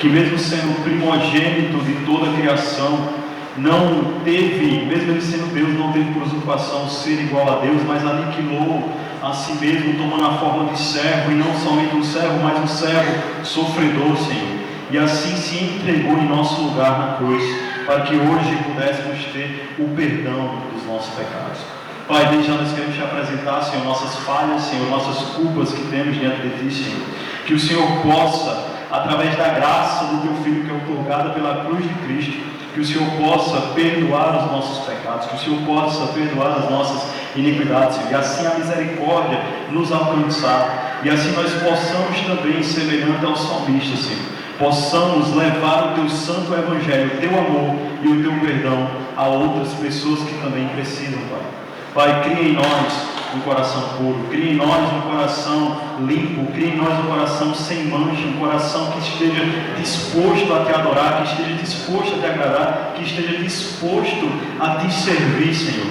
que mesmo sendo primogênito de toda a criação, não teve, mesmo ele sendo Deus, não teve por usurpação ser igual a Deus, mas aniquilou a si mesmo, tomando a forma de servo, e não somente um servo, mas um servo sofredor, Senhor. E assim se entregou em nosso lugar na cruz, para que hoje pudéssemos ter o perdão dos nossos pecados. Pai, desde já nós queremos te apresentar, Senhor, nossas falhas, Senhor, nossas culpas que temos diante de Ti, Senhor. Que o Senhor possa, através da graça do Teu Filho que é otorgada pela cruz de Cristo, que o Senhor possa perdoar os nossos pecados, que o Senhor possa perdoar as nossas iniquidades, Senhor. E assim a misericórdia nos alcançar, e assim nós possamos também, semelhante ao salmista, Senhor, possamos levar o Teu santo evangelho, o Teu amor e o Teu perdão a outras pessoas que também precisam, Pai. Pai, cria em nós um coração puro, cria em nós um coração limpo, cria em nós um coração sem mancha, um coração que esteja disposto a Te adorar, que esteja disposto a Te agradar, que esteja disposto a Te servir, Senhor.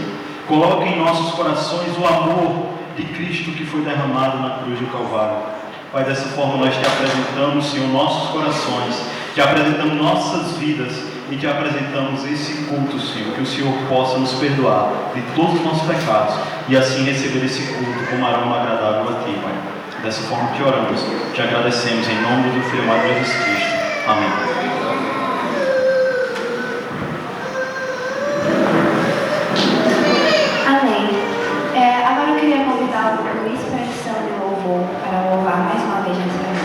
Coloque em nossos corações o amor de Cristo que foi derramado na cruz do Calvário. Pai, dessa forma nós Te apresentamos, Senhor, nossos corações, Te apresentamos nossas vidas e Te apresentamos esse culto, Senhor, que o Senhor possa nos perdoar de todos os nossos pecados e assim receber esse culto como aroma agradável a Ti, Pai. Dessa forma Te oramos, Te agradecemos em nome do Filho amado Jesus Cristo. Amém. Agora eu queria convidar o Luiz para a edição de louvor, para louvar mais uma vez nessa noite.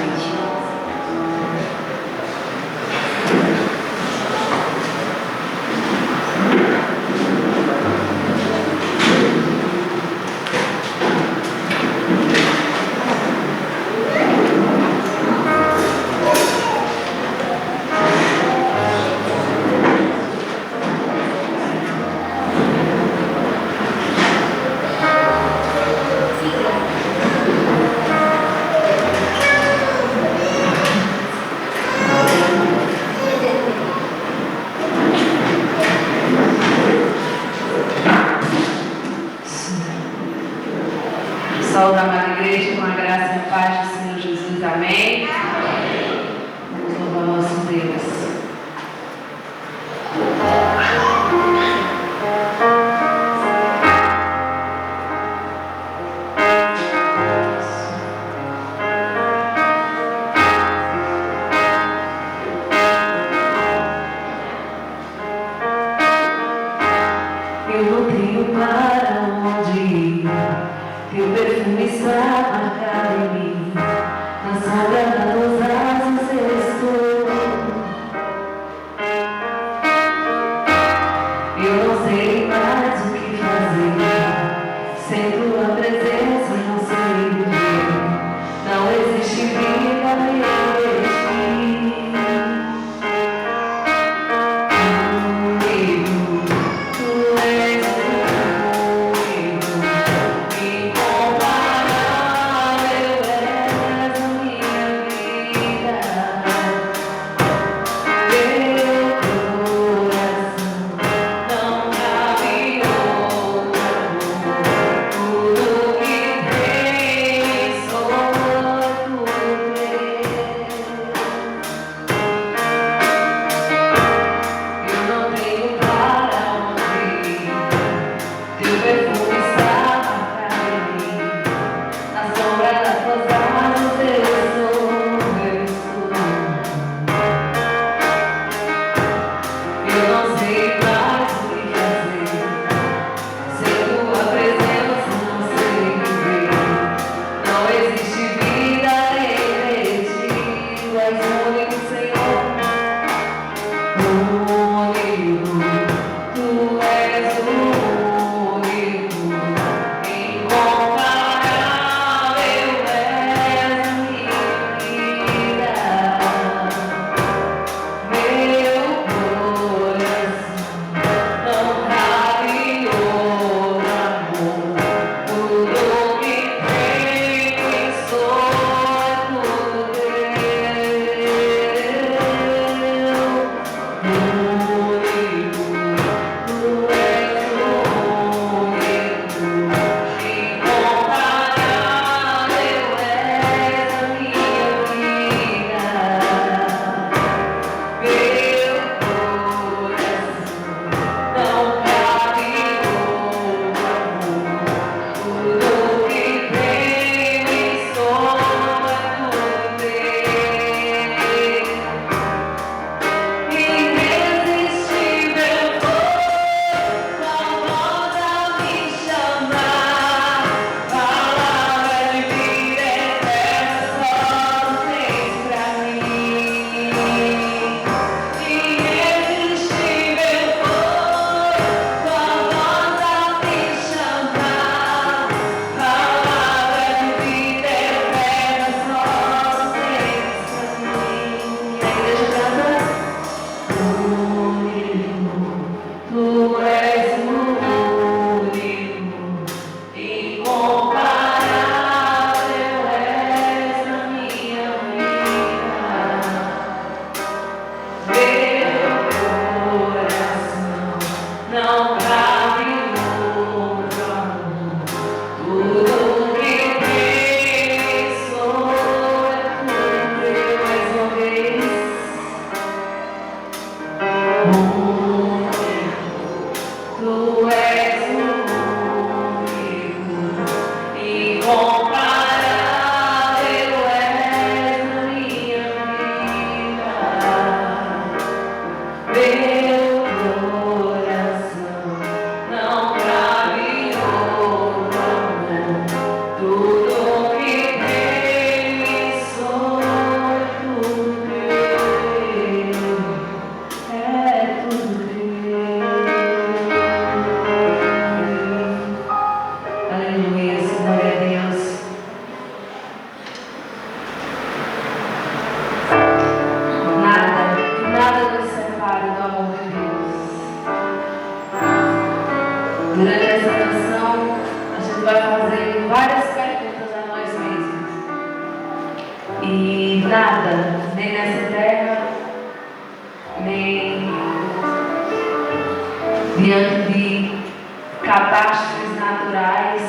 catástrofes naturais,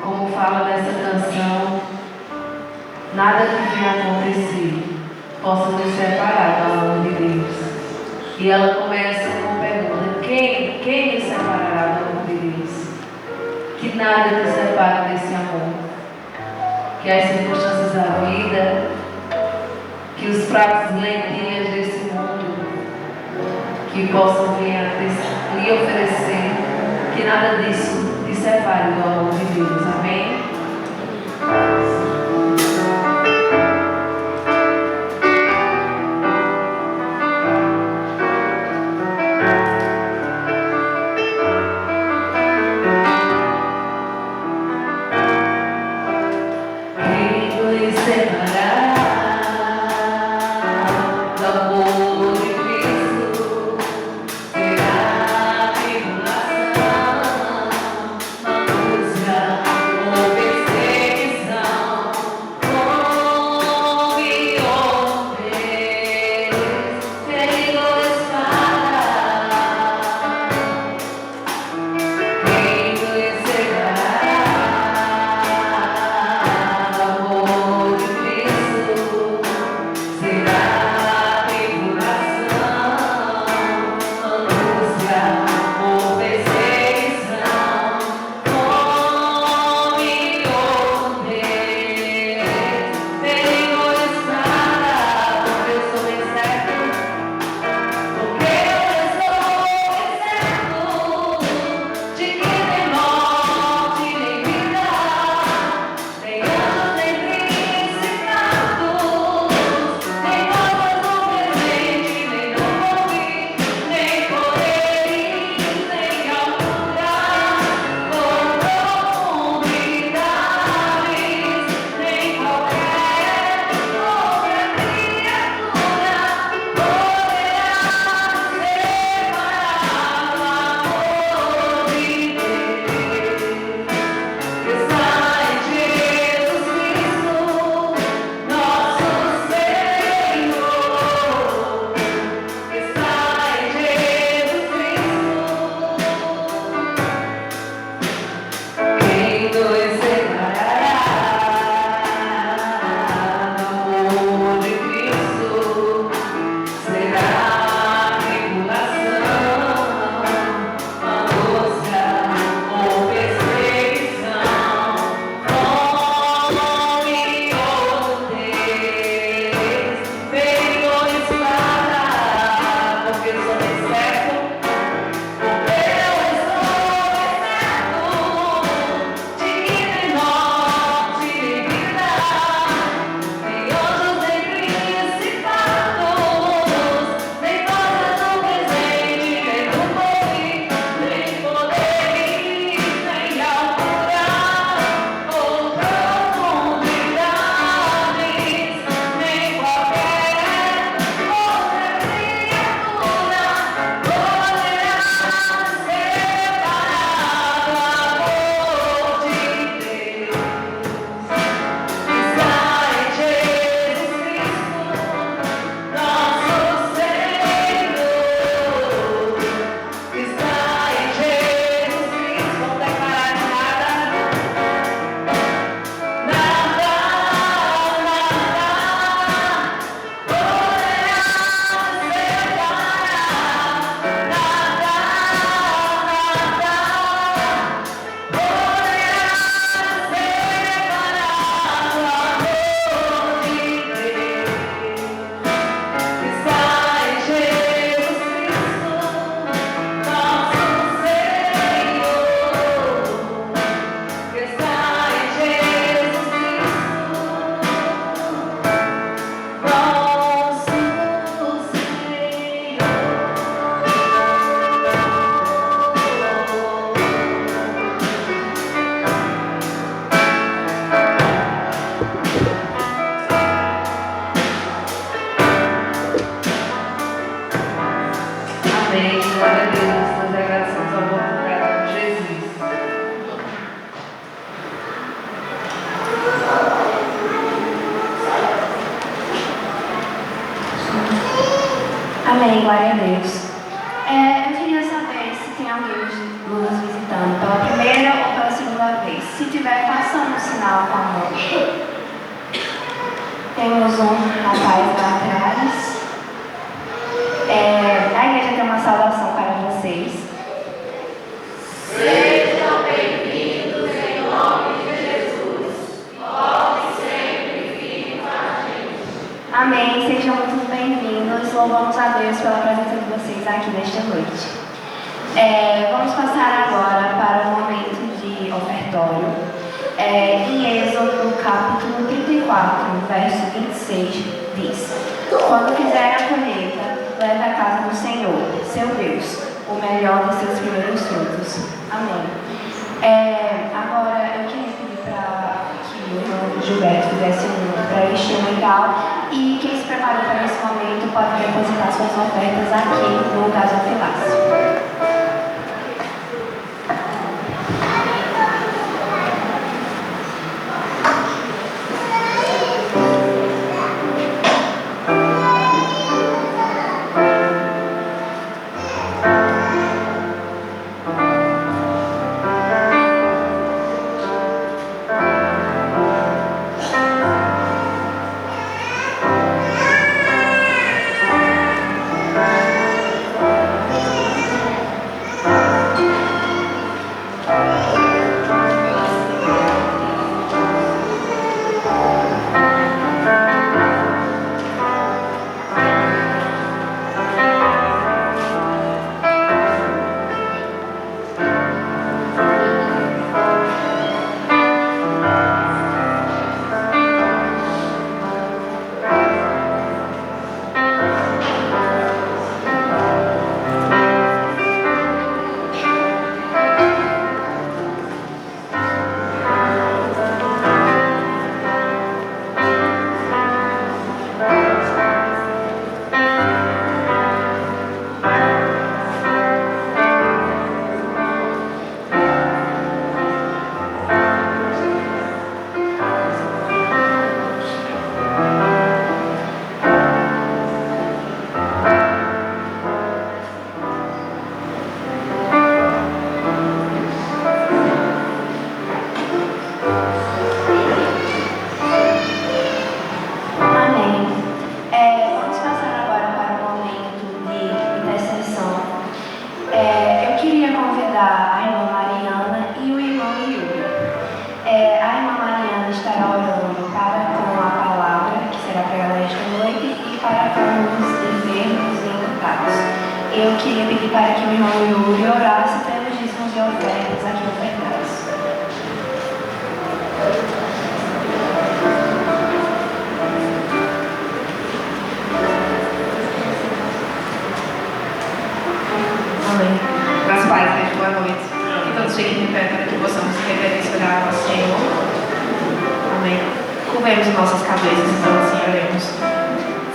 como fala nessa canção, nada que venha acontecer possa nos separar do amor de Deus. E ela começa com a pergunta: quem me separará do amor de Deus? Que nada te separe desse amor. Que as circunstâncias da vida, que os pratos de lentilhas desse mundo, que possam vir a lhe oferecer, que nada disso te separe do amor de Deus. Amém? Amém, glória a Deus. Eu queria queria saber se tem alguém nos visitando pela primeira ou pela segunda vez. Se tiver, façam um sinal com a mão. Temos um rapaz lá atrás. A igreja tem uma saudação para vocês. Sejam bem-vindos em nome de Jesus. Volte sempre firme com a gente. Amém. Sejam muito bem-vindos. Louvamos a Deus pela presença de vocês aqui nesta noite. Vamos passar agora para o momento de ofertório. Em Êxodo, no capítulo 34, verso 26, diz: Quando fizer a colheita, leve à casa do Senhor, seu Deus, o melhor dos seus primeiros frutos. Amém. Agora eu queria pedir para que o irmão Gilberto fizesse um pré-instrumental, e quem se preparou para esse momento pode depositar suas ofertas aqui no gasofilácio. Eu queria pedir para que o irmão Yuri orasse pelos dízimos e ofertas aqui ofertados. Amém. Graças a Deus, boa noite. Que todos cheguem de pé para que possamos reverenciar ao Senhor. Amém. Curvemos nossas cabeças, então assim oremos.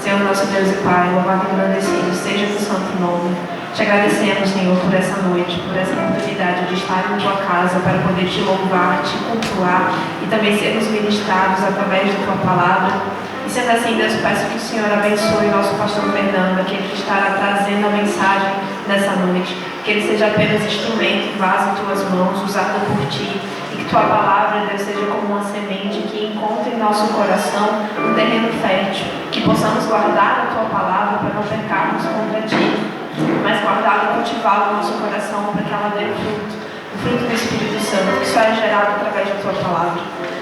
Senhor, nosso Deus e Pai, louvado e agradecido seja o santo nome. Te agradecemos, Senhor, por essa noite, por essa oportunidade de estar em Tua casa para poder Te louvar, Te cultuar e também sermos ministrados através da Tua palavra. E sendo assim, Deus, peço que o Senhor abençoe o nosso pastor Fernando, aquele que estará trazendo a mensagem nessa noite. Que ele seja apenas instrumento, vaso em Tuas mãos, usado por Ti. E que Tua palavra, Deus, seja como uma semente que encontre em nosso coração um terreno fértil. Que possamos guardar a Tua palavra para não pecarmos contra Ti, mas guardá-la e cultivá-la no nosso coração para que ela dê fruto, o fruto do Espírito Santo, que só é gerado através da Tua palavra.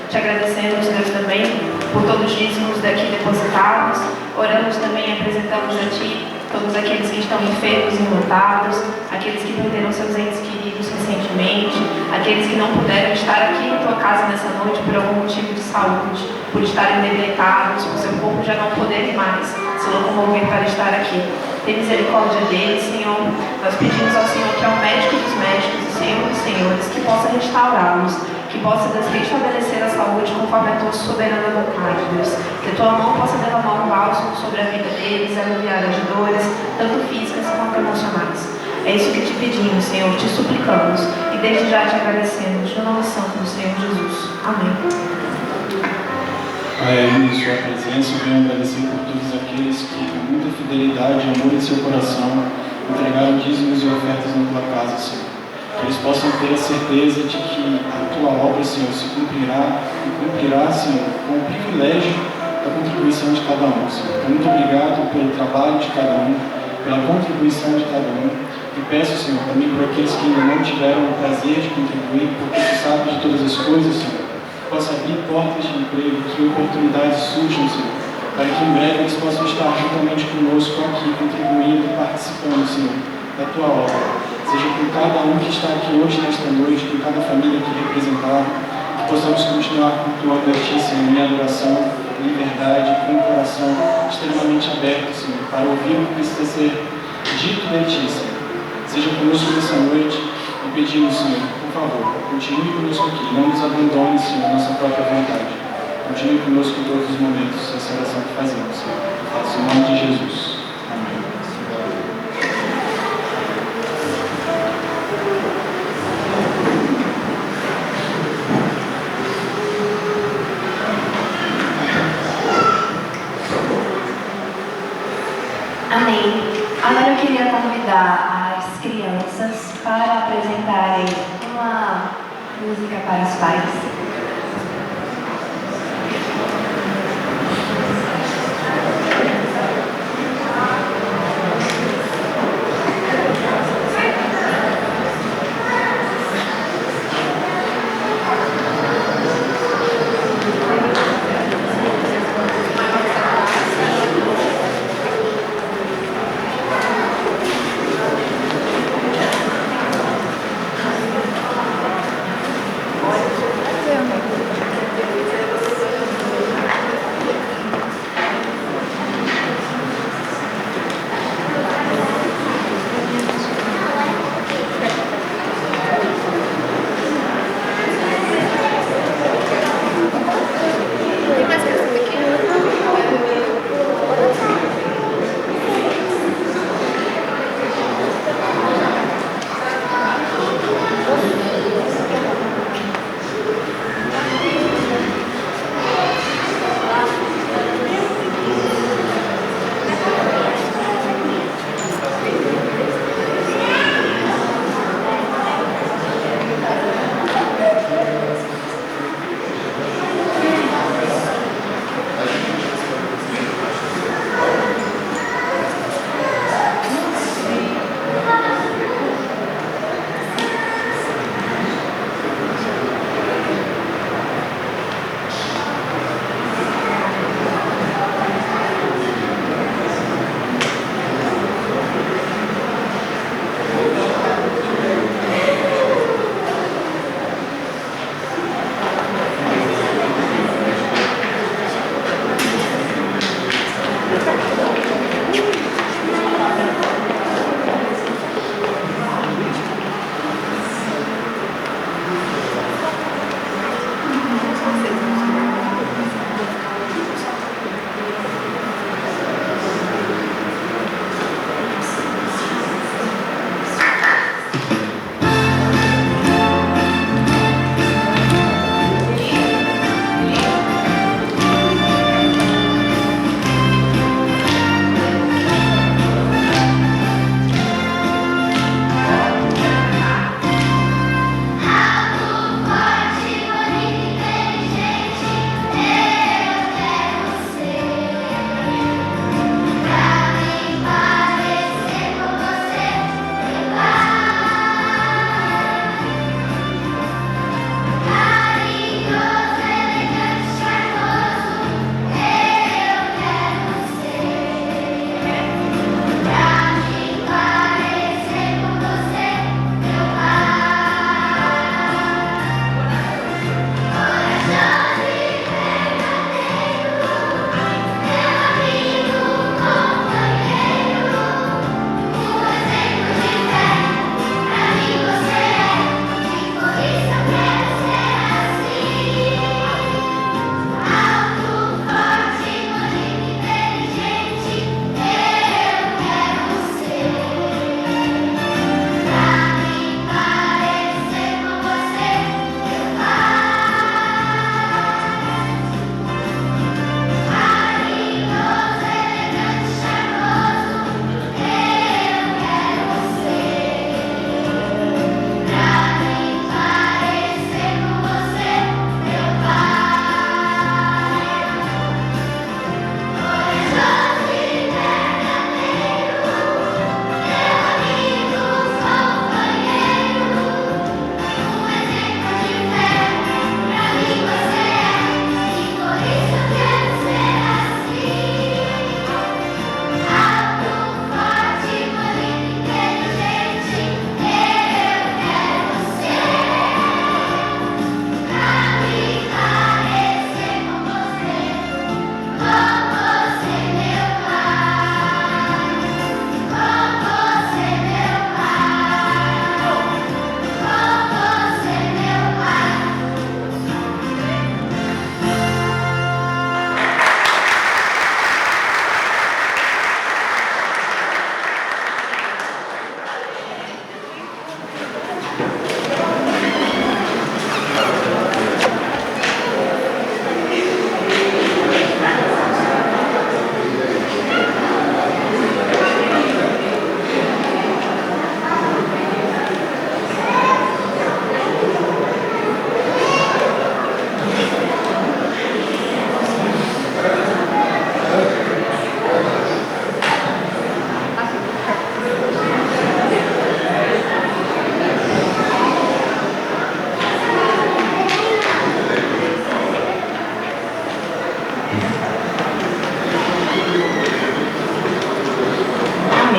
Te agradecemos, Deus, também por todos os dízimos daqui depositados. Oramos também e apresentamos a Ti todos aqueles que estão enfermos e enlutados, aqueles que perderam seus entes queridos recentemente, aqueles que não puderam estar aqui em Tua casa nessa noite por algum motivo de saúde, por estarem debilitados, por seu corpo já não poder mais se locomover para estar aqui. Tem misericórdia deles, Senhor. Nós pedimos ao Senhor, que é o médico dos médicos e Senhor dos senhores, que possa restaurá-los, que possa restabelecer a saúde conforme a Tua soberana vontade, Deus. Que a Tua mão possa derramar um bálsamo sobre a vida deles, aliviar as dores, tanto físicas quanto emocionais. É isso que Te pedimos, Senhor, Te suplicamos e desde já Te agradecemos, no nome santo do Senhor Jesus. Amém. Pai, em Sua presença, eu venho agradecer por todos aqueles que, com muita fidelidade e amor em seu coração, entregaram dízimos e ofertas na tua casa, Senhor. Que eles possam ter a certeza de que a tua obra, Senhor, se cumprirá e cumprirá, Senhor, com o privilégio da contribuição de cada um, Senhor. Então, muito obrigado pelo trabalho de cada um, pela contribuição de cada um. E peço, Senhor, também por aqueles que ainda não tiveram o prazer de contribuir, porque tu sabes de todas as coisas, Senhor, possa abrir portas de emprego, que oportunidades surjam, Senhor, para que em breve eles possam estar juntamente conosco aqui, contribuindo e participando, Senhor, da tua obra. Seja com cada um que está aqui hoje, nesta noite, com cada família aqui representada, que possamos continuar cultuando a Ti, Senhor, em adoração, em verdade, com o coração extremamente aberto, Senhor, para ouvir o que precisa ser dito de Ti, Senhor. Seja conosco nessa noite e pedimos, Senhor, por favor, continue conosco aqui, não nos abandone, Senhor, nossa própria vontade. Continue conosco em todos os momentos, essa oração que fazemos, Senhor. Faço em nome de Jesus. Amém. Amém. Agora eu queria convidar as crianças para apresentarem uma música para os pais.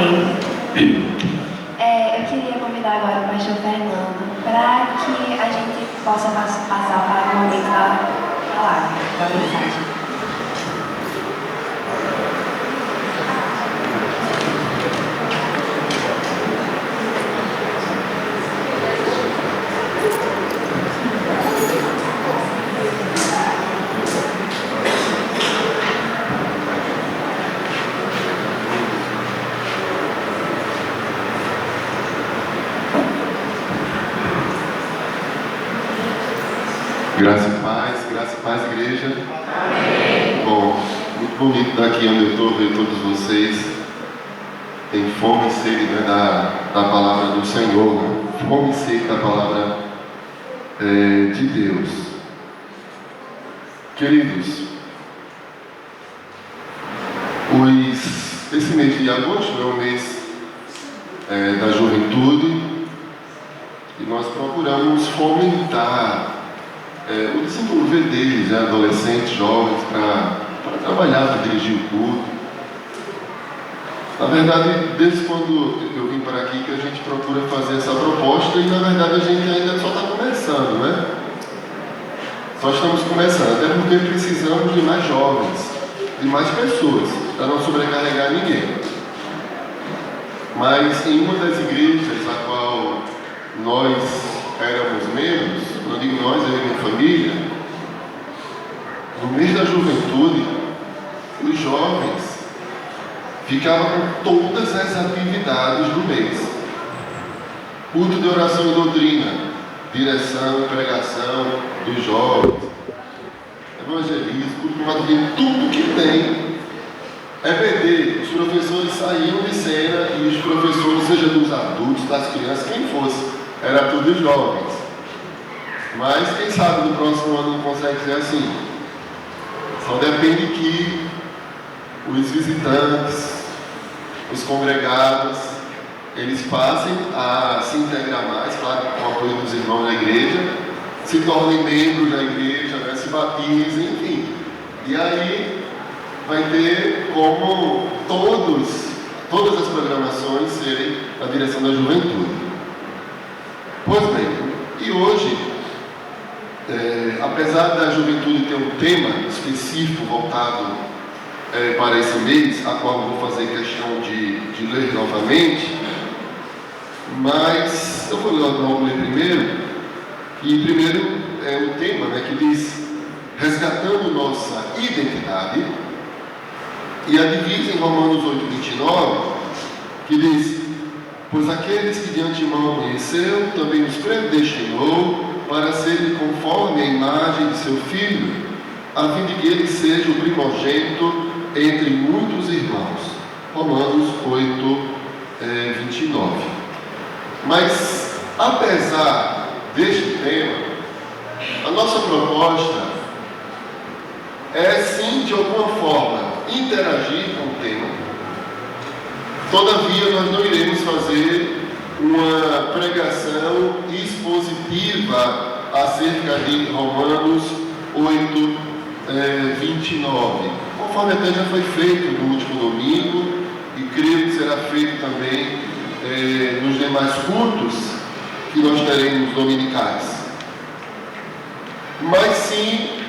Amém. Eu queria convidar agora o pastor Fernando para que a gente possa passar para o momento da palavra, da mensagem. Graça e paz, igreja. Amém. Bom, muito bonito daqui onde eu estou, ver todos vocês. Tem fome e sede, né, da palavra do Senhor, né? Fome e sede da palavra de Deus. Queridos, esse mês de agosto é o mês da juventude e nós procuramos fomentar o desenvolver deles, adolescentes, jovens, para trabalhar, para dirigir o culto. Na verdade, desde quando eu vim para aqui que a gente procura fazer essa proposta e na verdade a gente ainda só está começando, né? Só estamos começando, até porque precisamos de mais jovens, de mais pessoas, para não sobrecarregar ninguém. Mas em uma das igrejas a qual nós éramos membros, não digo nós, eu e minha família, no mês da juventude, os jovens ficavam com todas as atividades do mês: culto de oração e doutrina, direção e pregação dos jovens, evangelismo, culto de madrugada, tudo que tem. EBD, os professores saíam de cena e os professores, seja dos adultos, das crianças, quem fosse, era tudo jovens. Mas quem sabe no próximo ano não consegue ser assim. Só depende que os visitantes, os congregados, eles passem a se integrar mais, claro, com o apoio dos irmãos da igreja, se tornem membros da igreja, né, se batizem, enfim. E aí vai ter como todas as programações serem na direção da juventude. Pois bem, e hoje, apesar da juventude ter um tema específico voltado para esse mês, a qual eu vou fazer questão de ler novamente, mas eu vou logo ler primeiro, e primeiro é um tema, né, que diz: resgatando nossa identidade, e a divisa em Romanos 8:29, que diz: pois aqueles que de antemão conheceu, também os predestinou para serem conforme a imagem de seu Filho, a fim de que ele seja o primogênito entre muitos irmãos. Romanos 8:29. Mas, apesar deste tema, a nossa proposta é sim, de alguma forma, interagir com o tema. Todavia, nós não iremos fazer uma pregação expositiva acerca de Romanos 8:29, conforme até já foi feito no último domingo, e creio que será feito também nos demais cultos que nós teremos dominicais. Mas sim,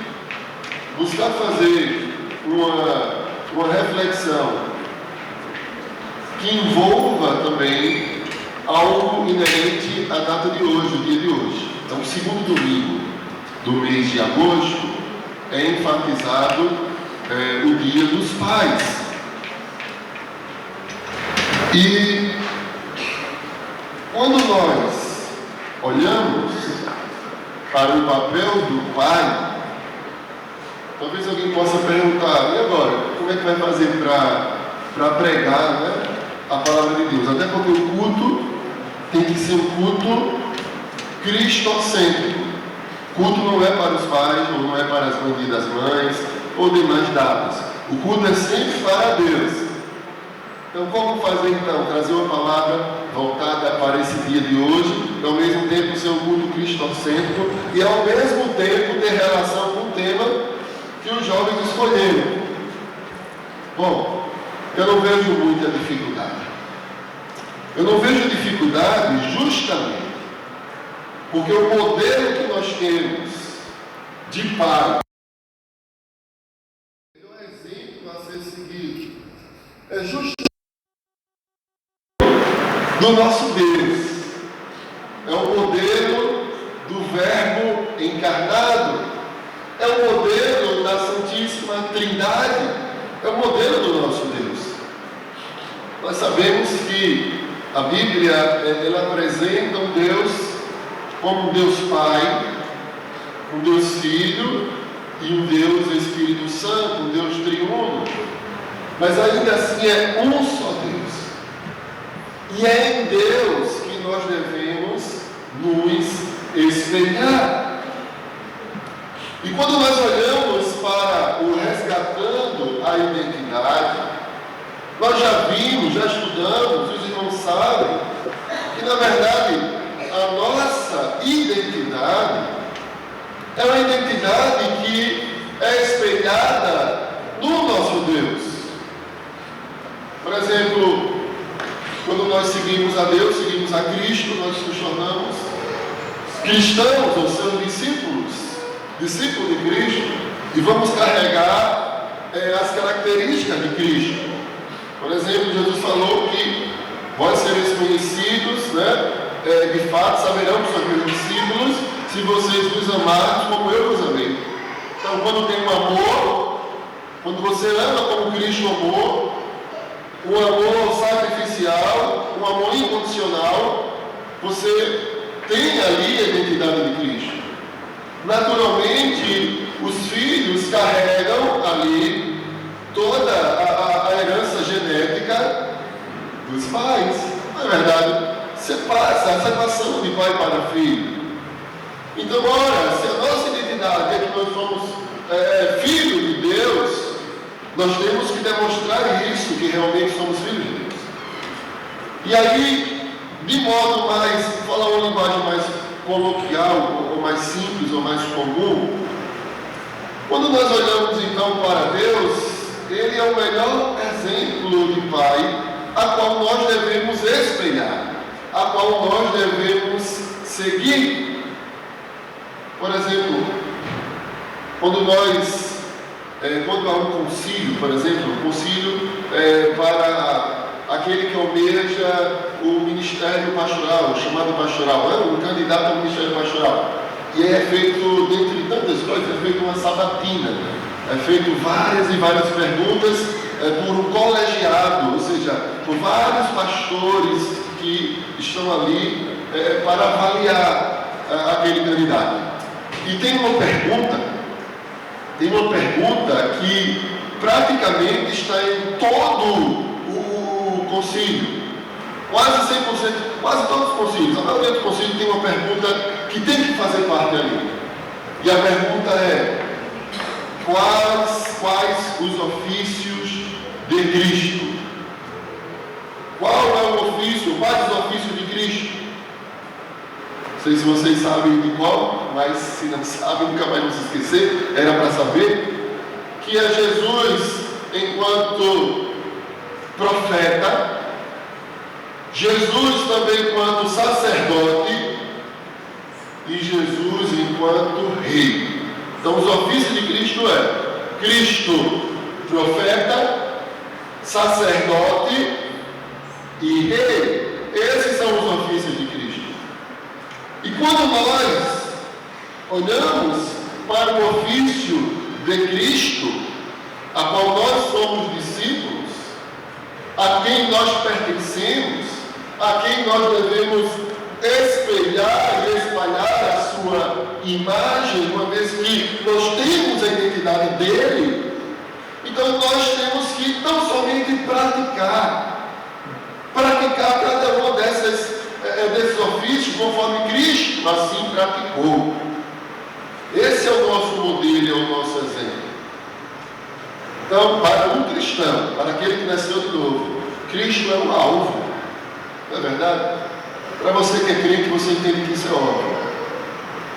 buscar fazer uma reflexão que envolva também algo inerente à data de hoje, o dia de hoje. Então, o segundo domingo do mês de agosto é enfatizado o Dia dos Pais. E quando nós olhamos para o papel do pai, talvez alguém possa perguntar: e agora? Como é que vai fazer para pregar, né, a palavra de Deus? Até porque o culto tem que ser um culto cristocêntrico. Culto não é para os pais, ou não é para as mães das mães, ou demais datas. O culto é sempre para Deus. Então, como fazer então? Trazer uma palavra voltada para esse dia de hoje, e ao mesmo tempo ser um culto cristocêntrico, e ao mesmo tempo ter relação com o tema que os jovens escolheram. Bom, eu não vejo muita dificuldade. Eu não vejo dificuldade justamente porque o modelo que nós temos de pai é um exemplo a ser seguido. É justamente do nosso Deus. É o modelo do Verbo encarnado. É o modelo da Santíssima Trindade. É o modelo do nosso Deus. Nós sabemos que a Bíblia, ela apresenta um Deus como um Deus Pai, um Deus Filho e um Deus Espírito Santo, um Deus triuno. Mas ainda assim é um só Deus. E é em Deus que nós devemos nos espelhar. E quando nós olhamos para o resgatando a identidade, nós já vimos, já estudamos, os irmãos sabem, que na verdade a nossa identidade é uma identidade que é espelhada no nosso Deus. Por exemplo, quando nós seguimos a Deus, seguimos a Cristo, nós nos tornamos cristãos, ou seus discípulos de Cristo, e vamos carregar as características de Cristo. Por exemplo, Jesus falou que vós sereis conhecidos, de fato, saberão que sois meus discípulos, se vocês vos amarem como eu vos amei. Então, quando tem um amor, quando você ama como Cristo amou, um amor sacrificial, um amor incondicional, você tem ali a identidade de Cristo. Naturalmente, os filhos carregam ali toda a herança genética dos pais. Na verdade, você passa a separação de pai para filho. Então, ora, se a nossa identidade é que nós somos filhos de Deus, nós temos que demonstrar isso, que realmente somos filhos de Deus. E aí, de modo mais, falar uma linguagem mais coloquial, ou mais simples, ou mais comum, quando nós olhamos então para Deus, Ele é o melhor exemplo de pai, a qual nós devemos espelhar, a qual nós devemos seguir. Por exemplo, quando há um concílio, por exemplo, um concílio para aquele que almeja o ministério pastoral, chamado pastoral, um candidato ao ministério pastoral. E é feito, dentre tantas coisas, é feito uma sabatina, é feito várias e várias perguntas por um colegiado, ou seja, por vários pastores que estão ali para avaliar aquele candidato. E tem uma pergunta que praticamente está em todo o concílio. Quase 100%, quase todos os concílios, a maioria dos concílios tem uma pergunta que tem que fazer parte ali. E a pergunta é: quais os ofícios de Cristo? Qual é o ofício, quais os ofícios de Cristo? Não sei se vocês sabem de qual, mas se não sabem, nunca mais vão se esquecer. Era para saber que é Jesus enquanto profeta, Jesus também enquanto sacerdote e Jesus enquanto rei. Então os ofícios de Cristo é Cristo profeta, sacerdote e rei. Esses são os ofícios de Cristo. E quando nós olhamos para o ofício de Cristo, a qual nós somos discípulos, a quem nós pertencemos, a quem nós devemos espelhar e espalhar a sua imagem, uma vez que nós temos a identidade dele, então nós temos que não somente praticar cada uma desses ofícios conforme Cristo assim praticou. Esse é o nosso modelo, é o nosso exemplo. Então, para um cristão, para aquele que nasceu de novo, Cristo é um alvo. Não é verdade? Para você que é crente, você entende que isso é óbvio.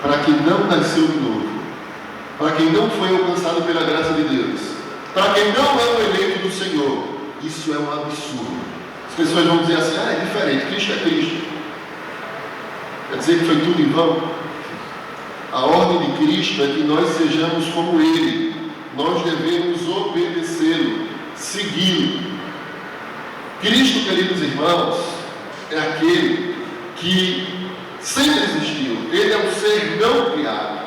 Para quem não nasceu de novo, para quem não foi alcançado pela graça de Deus, para quem não é o eleito do Senhor, isso é um absurdo. pessoas vão dizer assim, é diferente, Cristo é Cristo. Quer dizer que foi tudo em vão? A ordem de Cristo é que nós sejamos como Ele. Nós devemos obedecê-lo, segui-lo. Cristo, queridos irmãos, é aquele que sempre existiu. Ele é um ser não criado.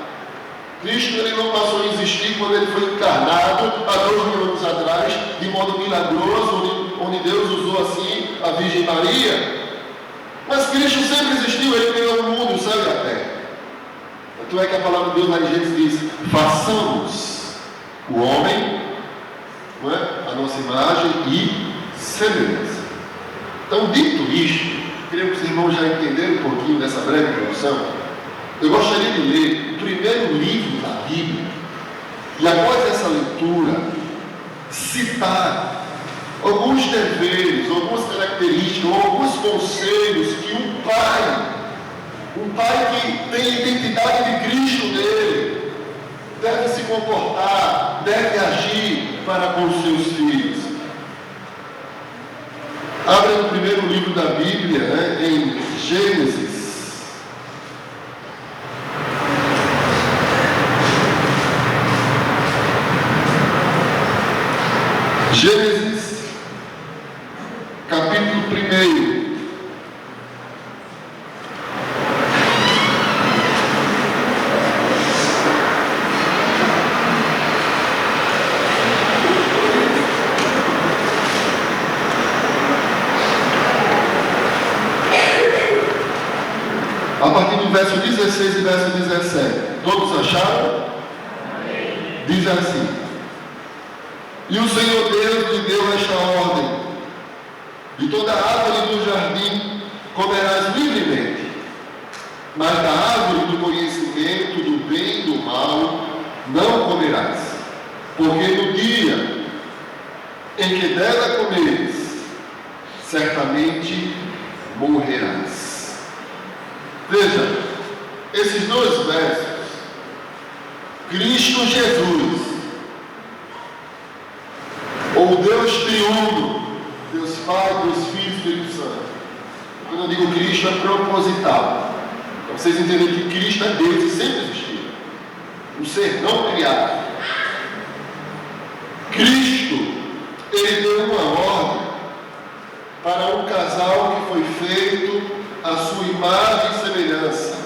Cristo ele não passou a existir quando ele foi encarnado há 2000 anos atrás, de modo milagroso, onde Deus usou assim a Virgem Maria. Mas Cristo sempre existiu, ele criou o mundo, o céu e a terra. Tanto é que a palavra de Deus lá em Gênesis diz: façamos o homem, não é? A nossa imagem e semelhança. Então, dito isto, queria que os irmãos já entenderem um pouquinho dessa breve introdução. Eu gostaria de ler o primeiro livro da Bíblia e, após essa leitura, citar alguns deveres, algumas características, ou alguns conselhos que um pai que tem a identidade de Cristo nele, deve se comportar, deve agir para com os seus filhos. Abra no primeiro livro da Bíblia, né, em Gênesis. Gênesis, capítulo 1. A partir do verso 16 e verso 17. Todos acharam? Amém. Diz assim: e o Senhor Deus lhe deu esta ordem: de toda árvore do jardim comerás livremente, mas da árvore do conhecimento do bem e do mal não comerás, porque no dia em que dela comeres, certamente morrerás. Veja, esses dois versos, Cristo Jesus, ou Deus triuno, Deus Pai, Deus Filho e Espírito Santo. Quando eu digo Cristo, é proposital. Para vocês entenderem que Cristo é Deus e sempre existiu. Um ser não criado. Cristo, ele deu uma ordem para um casal que foi feito à sua imagem e semelhança,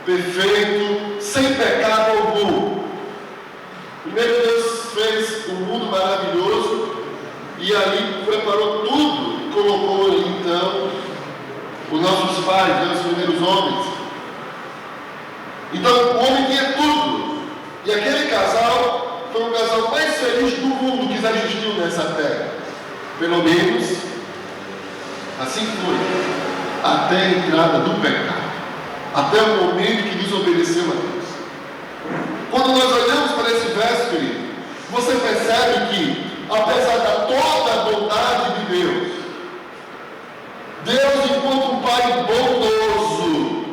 perfeito, sem pecado algum. Primeiro Deus fez um mundo maravilhoso e ali preparou tudo e colocou ali então os nossos pais, né, os primeiros homens. Então o homem tinha tudo e aquele casal foi o casal mais feliz do mundo que já existiu nessa terra. Pelo menos assim foi até a entrada do pecado, até o momento que desobedeceu a Deus. Quando nós olhamos para esse verso, querido, você percebe que, apesar de toda a bondade de Deus, Deus, enquanto um Pai bondoso,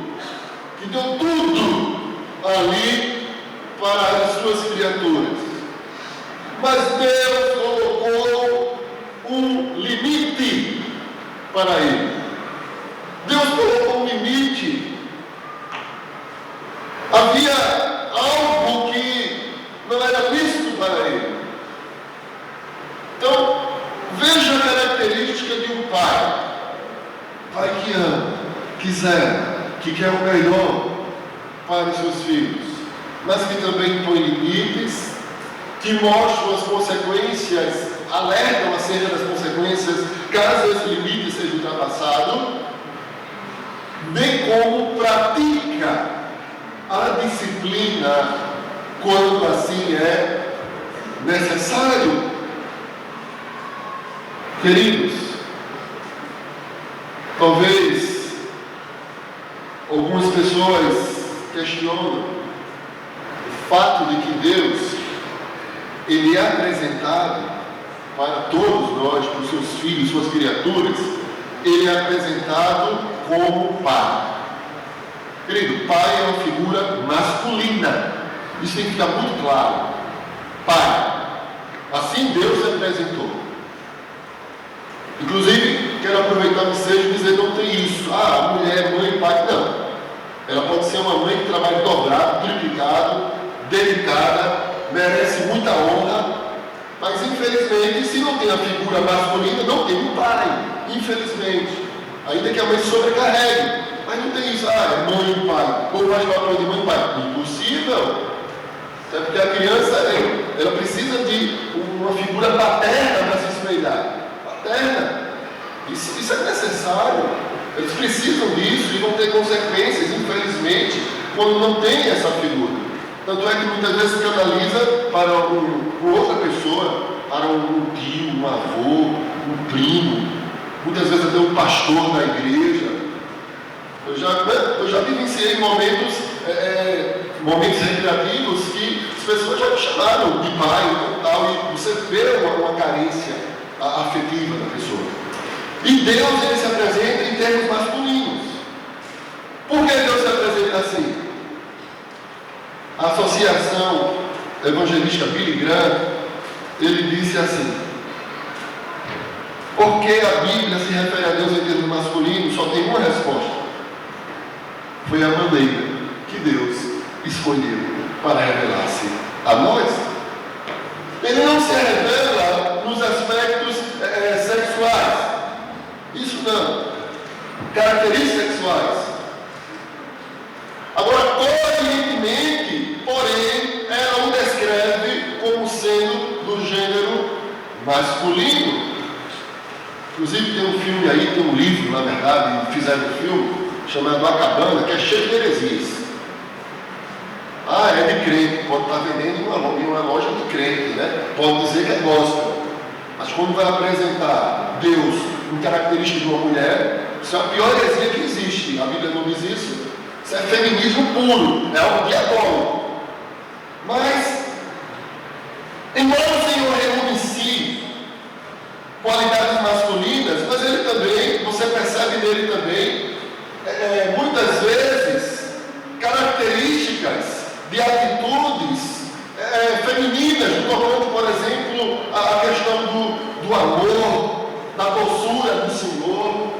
que deu tudo ali para as suas criaturas, mas Deus colocou um limite para ele. Deus colocou um limite. Havia algo que não era lícito para ele. Então, veja a característica de um pai. Pai que ama, que zela, que quer o melhor para os seus filhos, mas que também põe limites, que mostram as consequências, alertam acerca das consequências caso esse limite seja ultrapassado, bem como pratica a disciplina quando assim é necessário. Queridos, talvez algumas pessoas questionam o fato de que Deus ele é apresentado para todos nós, para os seus filhos, suas criaturas, ele é apresentado como pai. Querido, pai é uma figura masculina. Isso tem que ficar muito claro. Pai. Assim Deus se apresentou. Inclusive, quero aproveitar o ensejo e dizer: não tem isso. Ah, a mulher é mãe e pai. Não. Ela pode ser uma mãe que trabalha dobrado, triplicado, dedicada, merece muita honra, mas infelizmente, se não tem a figura masculina, não tem um pai. Infelizmente. Ainda que a mãe sobrecarregue. Mas não tem isso. Ah, é mãe e pai. Ou faz papel de mãe e pai. Impossível. Até porque a criança, ela precisa de uma figura paterna para se espelhar. Paterna. Isso é necessário. Eles precisam disso e vão ter consequências, infelizmente, quando não tem essa figura. Tanto é que muitas vezes se canaliza para outra pessoa, para um tio, um avô, um primo, muitas vezes até um pastor da igreja. Eu já vivenciei momentos recreativos que as pessoas já me chamaram de pai e tal, e você vê uma carência afetiva da pessoa. E Deus, ele se apresenta em termos masculinos. Por que Deus se apresenta assim? A Associação Evangelista Billy Graham, ele disse assim: porque a Bíblia se refere a Deus em termos masculinos, só tem uma resposta. Foi a maneira que Deus escolheu para revelar-se a nós. Ele não se revela nos aspectos sexuais. Isso não. Características sexuais. Agora, coerentemente, porém, ela o descreve como sendo do gênero masculino. Inclusive tem um filme aí, tem um livro, na verdade, fizeram um filme chamado A Cabana, que é cheio de heresias. Ah, é de crente, pode estar vendendo em uma loja de crente, né? Pode dizer que é gospel. Mas quando vai apresentar Deus em característica de uma mulher, isso é a pior heresia que existe. A Bíblia não diz isso. Isso é feminismo puro, é algo diabólico. Mas, embora o Senhor reúne em si qualidades masculinas, mas ele também, você percebe nele também, muitas vezes, características de atitudes femininas, tornando, por exemplo, a questão do amor, da doçura do Senhor,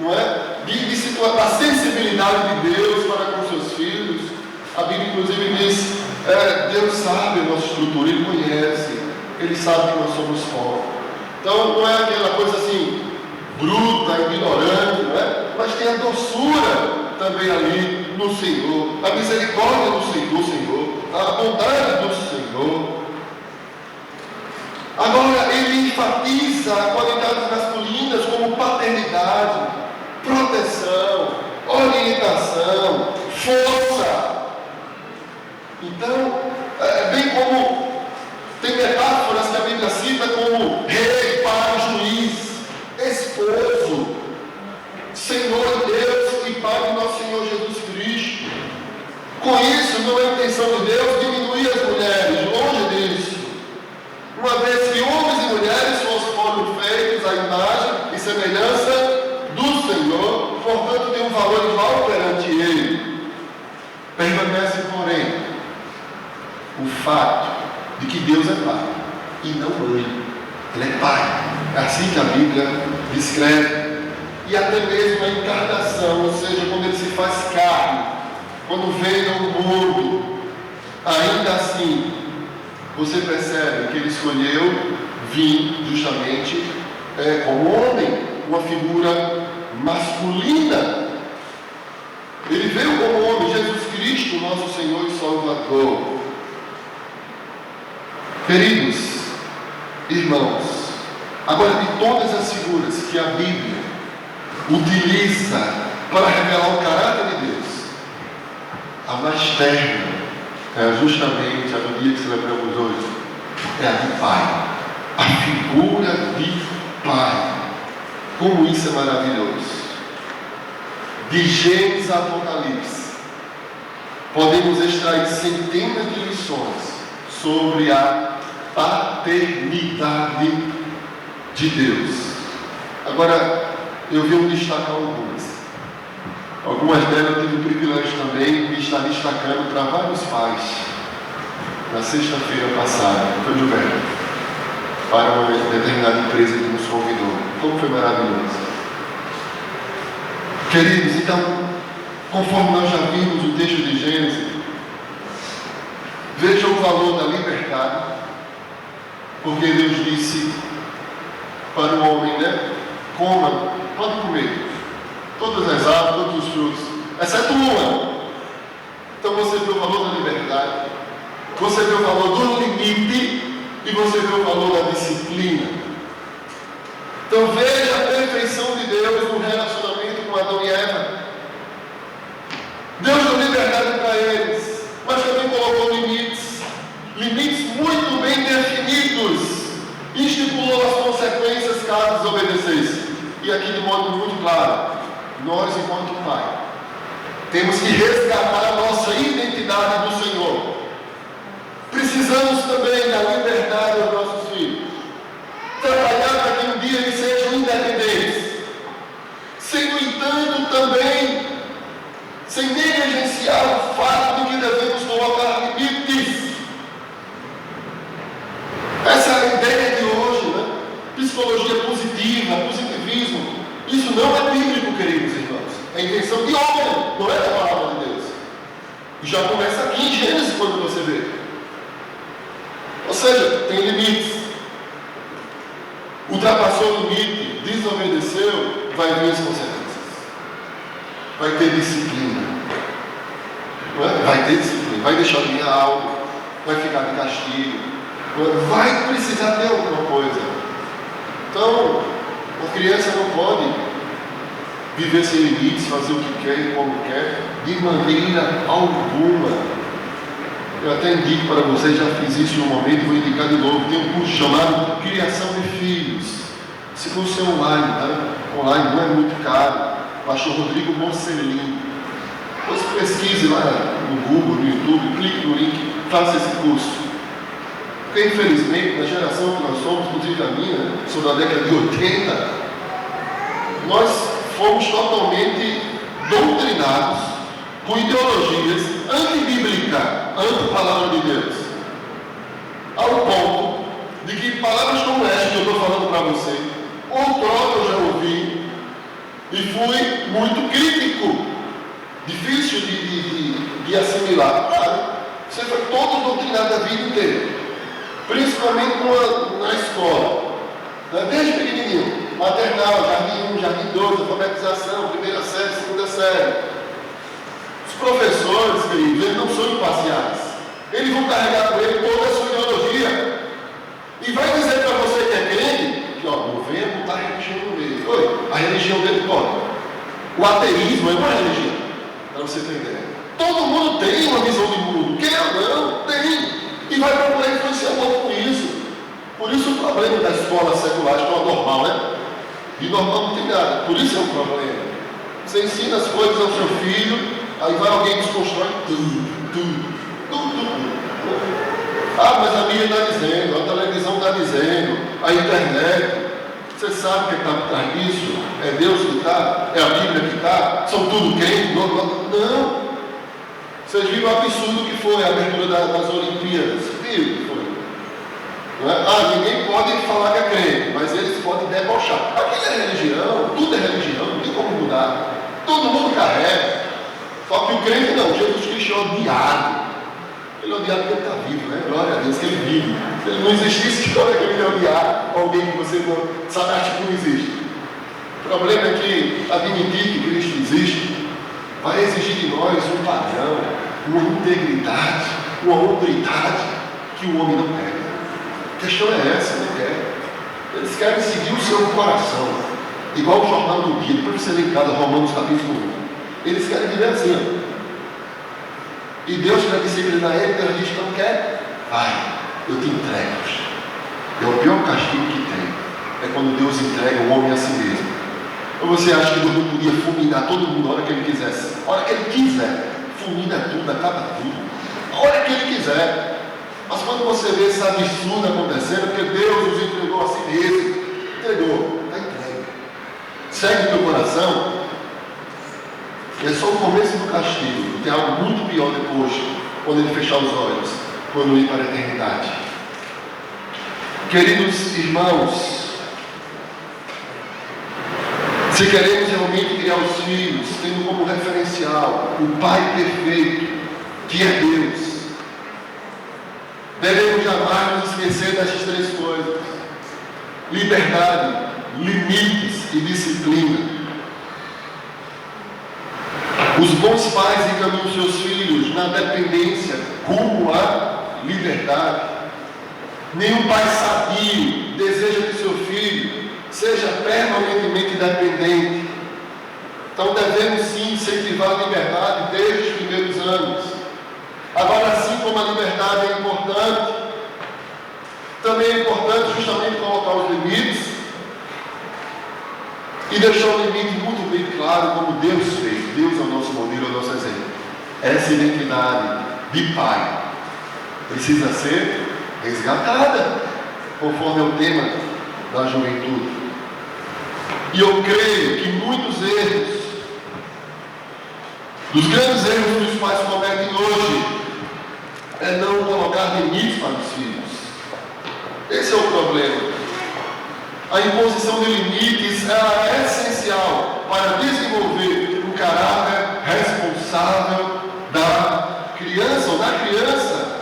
não é? Da sensibilidade de Deus para com seus filhos. A Bíblia, inclusive, diz: Deus sabe a nossa estrutura, Ele conhece, Ele sabe que nós somos fortes. Então, não é aquela coisa assim, bruta, ignorante, não é? Mas tem a doçura também ali no Senhor, a misericórdia do Senhor, a bondade do Senhor. Agora, ele enfatiza qualidades masculinas como paternidade, proteção, orientação, força. Então, bem como tem metáforas que a Bíblia cita como rei, pai, juiz, esposo, Senhor Deus e Pai de nosso Senhor Jesus Cristo. Com isso, não é a intenção de Deus diminuir as mulheres, longe disso. Uma vez que homens e mulheres foram feitos à imagem e semelhança do Senhor, portanto tem um valor igual perante Ele. Permanece, porém, o fato de que Deus é Pai e não mãe. Ele é Pai. É assim que a Bíblia descreve. E até mesmo a encarnação, ou seja, quando Ele se faz carne, quando veio ao mundo, ainda assim, você percebe que Ele escolheu vir justamente como homem, uma figura masculina. Ele veio como homem, Jesus Cristo, nosso Senhor e Salvador. Queridos irmãos, agora de todas as figuras que a Bíblia utiliza para revelar o caráter de Deus, a mais terna é justamente a do dia que celebramos hoje, é a de Pai, a figura de Pai. Como isso é maravilhoso! De Gênesis a Apocalipse, podemos extrair centenas de lições sobre a paternidade de Deus. Agora, eu vim destacar algumas. Algumas delas eu tive o privilégio também de estar destacando para vários pais. Na sexta-feira passada, foi Gilberto, para uma determinada empresa que nos convidou. Como foi maravilhoso. Queridos, então, conforme nós já vimos o texto de Gênesis, vejam o valor da liberdade, porque Deus disse para o homem, né? Coma, pode comer todas as árvores, todos os frutos, exceto uma. Então você vê o valor da liberdade, você vê o valor do limite e você vê o valor da disciplina. Então veja a perfeição de Deus no relacionamento com Adão e Eva. Deus deu liberdade para eles, mas também colocou limites muito bem definidos, e estipulou as consequências caso desobedecesse. E aqui de modo muito claro, nós enquanto pai, temos que resgatar a nossa identidade do Senhor. Precisamos também da liberdade dos nossos filhos. Trabalhar para que um dia eles sejam independentes. Sem, no entanto, também, sem negligenciar o fato de que devemos colocar limites. Essa é a ideia de hoje, né? Psicologia positiva, positivismo. Isso não é bíblico, queridos irmãos. É invenção de homem, não é da palavra de Deus. E já começa aqui em Gênesis, quando você vê. Ou seja, tem limites. Ultrapassou o limite, desobedeceu, vai vir as consequências. Vai ter disciplina. Não é? Vai ter disciplina. Vai deixar de ganhar algo. Vai ficar de castigo. Vai precisar ter alguma coisa. Então, a criança não pode viver sem limites, fazer o que quer e como quer, de maneira alguma. Eu até indico para vocês, já fiz isso em um momento, vou indicar de novo. Tem um curso chamado Criação de Filhos. Esse curso é online, tá? Online não é muito caro. Pastor Rodrigo Mocelin. Depois pesquise lá no Google, no YouTube, clique no link, faça esse curso. Porque infelizmente, na geração que nós somos, inclusive a minha, sou da década de 80, nós fomos totalmente doutrinados com ideologias antibíblicas, anti-palavra de Deus, ao ponto de que palavras como esta que eu estou falando para você, outrora eu já ouvi e fui muito crítico, difícil de assimilar. Claro, você foi todo doutrinado a vida inteira, principalmente na escola, desde pequenininho, maternal, jardim 1, jardim 2, alfabetização, primeira série, segunda série. Os professores, queridos, eles não são imparciais. Eles vão carregar com ele toda a sua ideologia. E vai dizer para você que é crente, que não venha botar a religião no meio. Oi, a religião dele pode. O ateísmo é uma religião, para você ter ideia. Todo mundo tem uma visão de mundo, quer ou não, tem. E vai procurar influenciar o outro com isso. Por isso o problema da escola secular, a escola normal, né? De normal não tem nada, por isso é um problema. Você ensina as coisas ao seu filho, aí vai alguém e desconstrói tudo. Ah, mas a mídia está dizendo, a televisão está dizendo, a internet. Você sabe o que está por trás disso? É Deus que está? É a Bíblia que está? São tudo crentes? Não. Vocês viram o absurdo que foi a abertura das Olimpíadas? Viram que foi? Não é? Ah, ninguém pode falar que é crente, mas eles podem debochar. Aquilo é religião, tudo é religião, não tem como mudar. Todo mundo carrega. Só que o crente não, Jesus Cristo é odiado. Ele é odiado porque ele está vivo, né? Glória a Deus que ele vive. Se ele não existisse, que hora que ele ia odiar alguém que você não sabe que não existe. O problema é que admitir que Cristo existe vai exigir de nós um padrão, uma integridade, uma hombridade que o homem não quer. A questão é essa, não quer. Eles querem seguir o seu coração, igual o jornal do dia, depois você lê em casa Romanos capítulo 1. Eles querem viver assim, ó. E Deus quer disciplinar ele, Deus diz que não quer. Vai, eu te entrego. É o pior castigo que tem. É quando Deus entrega o homem a si mesmo. Ou você acha que Deus não podia fulminar todo mundo a hora que ele quisesse? A hora que ele quiser, fulmina tudo, acaba tudo. A hora que ele quiser. Mas quando você vê esse absurdo acontecendo, porque Deus nos entregou a si mesmo, entregou, está entregue. Segue o teu coração. E é só o começo do castigo. Tem algo muito pior depois, quando ele fechar os olhos, quando ir para a eternidade. Queridos irmãos, Se queremos realmente criar os filhos, tendo como referencial o Pai perfeito, que é Deus, devemos jamais nos esquecer destas três coisas: liberdade, limites e disciplina. Os bons pais encaminham seus filhos na dependência rumo à liberdade. Nenhum pai sadio deseja que seu filho seja permanentemente dependente. Então devemos sim incentivar a liberdade desde os primeiros anos. Agora, assim como a liberdade é importante, também é importante justamente colocar os limites e deixar o limite muito bem claro, como Deus fez. Deus é o nosso modelo, é o nosso exemplo. Essa identidade de pai precisa ser resgatada, conforme é o tema da juventude. E eu creio que muitos erros, dos grandes erros que os pais cometem hoje, é não colocar limites para os filhos. Esse é o problema. A imposição de limites é essencial para desenvolver o caráter responsável da criança ou da criança.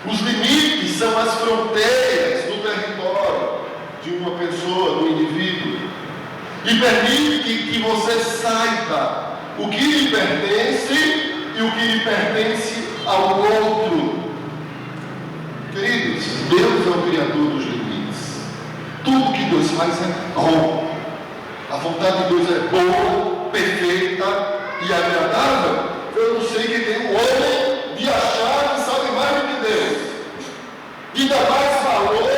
Os limites são as fronteiras do território de uma pessoa, do indivíduo, e permite que você saiba o que lhe pertence e o que lhe pertence ao outro. Queridos, Deus é o Criador dos limites. Tudo que Deus faz é bom. A vontade de Deus é boa, perfeita e agradável. Eu não sei que tem um homem de achar que sabe mais do que Deus, de dar mais valor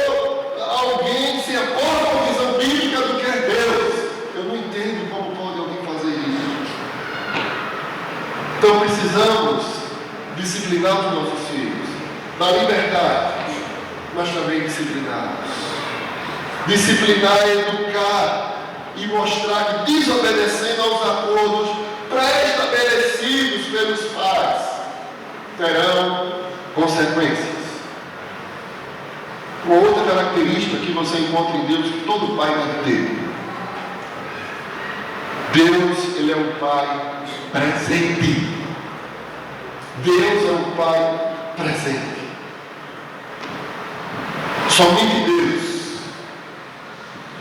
a alguém que se acorda com a visão bíblica do que é Deus. Eu não entendo como pode alguém fazer isso. Então precisamos disciplinar os nossos filhos, dar liberdade, mas também discipliná-los. Disciplinar é educar e mostrar que, desobedecendo aos acordos pré-estabelecidos pelos pais, terão consequências. Uma outra característica que você encontra em Deus, que todo pai deve ter: Deus, Ele é um pai presente. Deus é um pai presente. Somente Deus,